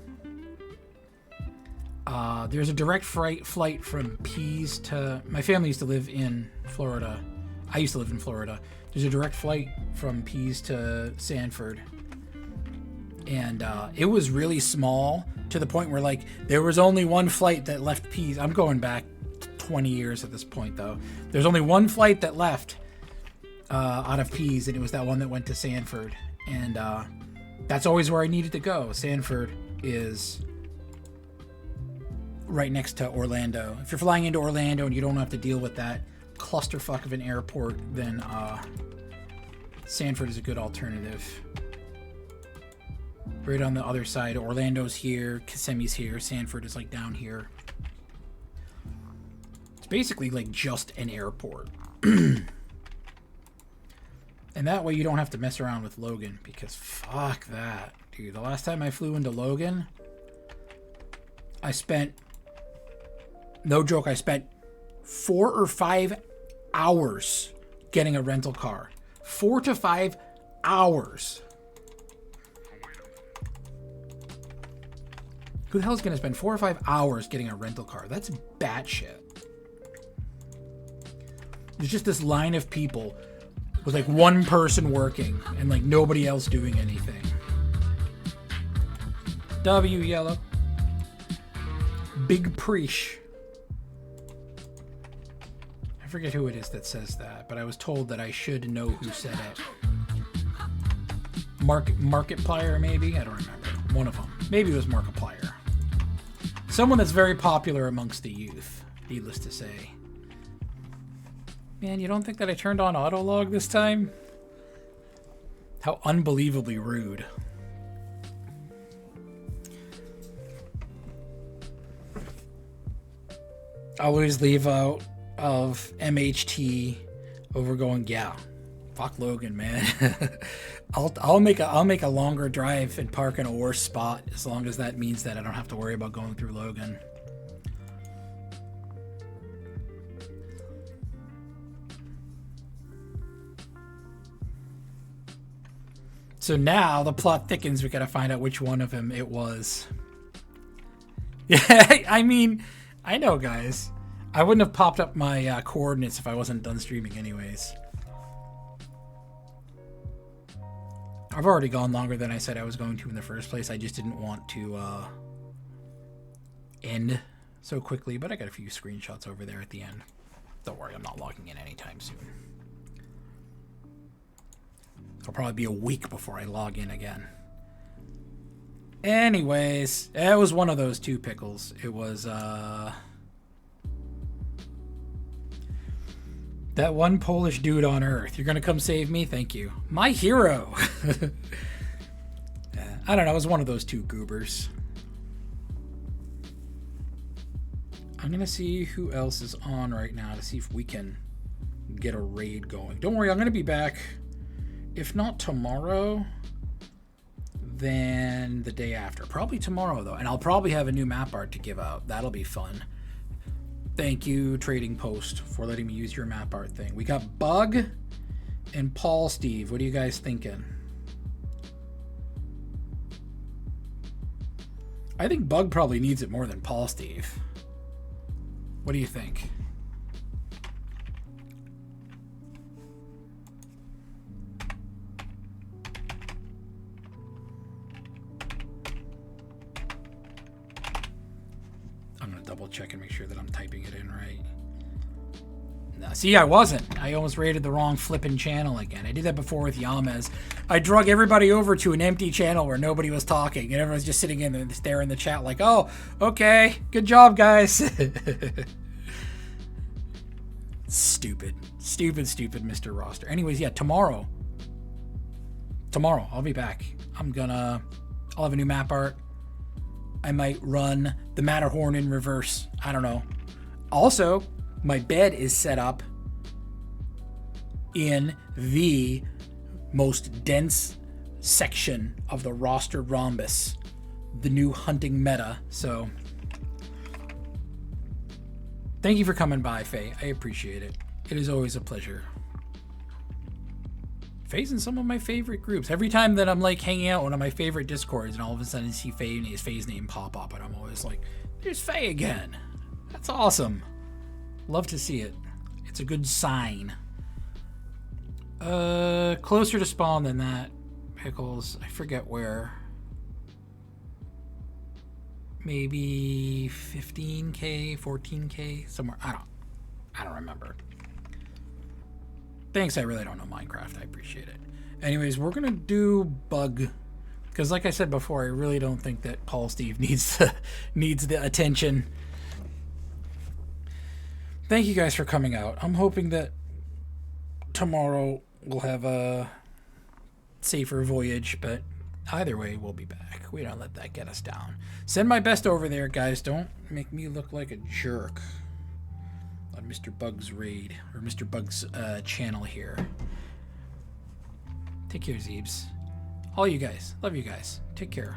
direct flight from Pease to... My family used to live in Florida. I used to live in Florida. There's a direct flight from Pease to Sanford. And it was really small to the point where, like, there was only one flight that left Pease. I'm going back 20 years at this point, though. There's only one flight that left out of Pease, and it was that one that went to Sanford. And that's always where I needed to go. Sanford is right next to Orlando. If you're flying into Orlando and you don't have to deal with that clusterfuck of an airport, then Sanford is a good alternative. Right on the other side, Orlando's here, Kissimmee's here, Sanford is like down here. It's basically like just an airport. And that way you don't have to mess around with Logan, because fuck that. Dude, the last time I flew into Logan, I spent, no joke, I spent 4 or 5 hours getting a rental car. 4 to 5 hours. Who the hell is going to spend 4 or 5 hours getting a rental car? That's batshit. There's just this line of people with like one person working and like nobody else doing anything. W yellow. Big Preesh. I forget who it is that says that, but I was told that I should know who said it. Markiplier, maybe? I don't remember. One of them. Maybe it was Markiplier. Someone that's very popular amongst the youth, needless to say. Man, you don't think that I turned on autolog this time? How unbelievably rude. I always leave out of MHT over going, yeah, fuck Logan, man. I'll make a longer drive and park in a worse spot, as long as that means that I don't have to worry about going through Logan. So now the plot thickens. We gotta find out which one of them it was. Yeah, I mean, I know, guys. I wouldn't have popped up my coordinates if I wasn't done streaming anyways. I've already gone longer than I said I was going to in the first place. I just didn't want to end so quickly, but I got a few screenshots over there at the end. Don't worry, I'm not logging in anytime soon. It'll probably be a week before I log in again. Anyways, it was one of those two pickles. It was, that one Polish dude on Earth. You're gonna come save me? Thank you. My hero! I don't know, it was one of those two goobers. I'm gonna see who else is on right now to see if we can get a raid going. Don't worry, I'm gonna be back. If not tomorrow, then the day after. Probably tomorrow, though. And I'll probably have a new map art to give out. That'll be fun. Thank you, Trading Post, for letting me use your map art thing. We got Bug and Paul Steve. What are you guys thinking? I think Bug probably needs it more than Paul Steve. What do you think? Double check and make sure that I'm typing it in right. No, see, I wasn't. I almost raided the wrong flipping channel again. I did that before with Yamez. I drug everybody over to an empty channel where nobody was talking, and everyone's just sitting in there in the chat like, oh, okay, good job, guys. Stupid, Mr. Roster. Anyways, yeah, tomorrow, I'll be back. I'll have a new map art. I might run the Matterhorn in reverse. I don't know. Also, my bed is set up in the most dense section of the roster rhombus, the new hunting meta. So, thank you for coming by, Faye. I appreciate it. It is always a pleasure. Faye's in some of my favorite groups. Every time that I'm like hanging out in one of my favorite Discords and all of a sudden I see Faye's name pop up and I'm always like, there's Faye again. That's awesome. Love to see it. It's a good sign. Closer to spawn than that, Pickles. I forget where. maybe 15k, 14k, somewhere. I don't remember. Thanks, I really don't know Minecraft. I appreciate it. Anyways, we're gonna do bug, because like I said before, I really don't think that Paul Steve needs the attention. Thank you guys for coming out. I'm hoping that tomorrow we'll have a safer voyage, but either way, we'll be back. We don't let that get us down. Send my best over there, guys. Don't make me look like a jerk on Mr. Bug's raid, or Mr. Bug's channel here. Take care, Zeebs. All you guys. Love you guys. Take care.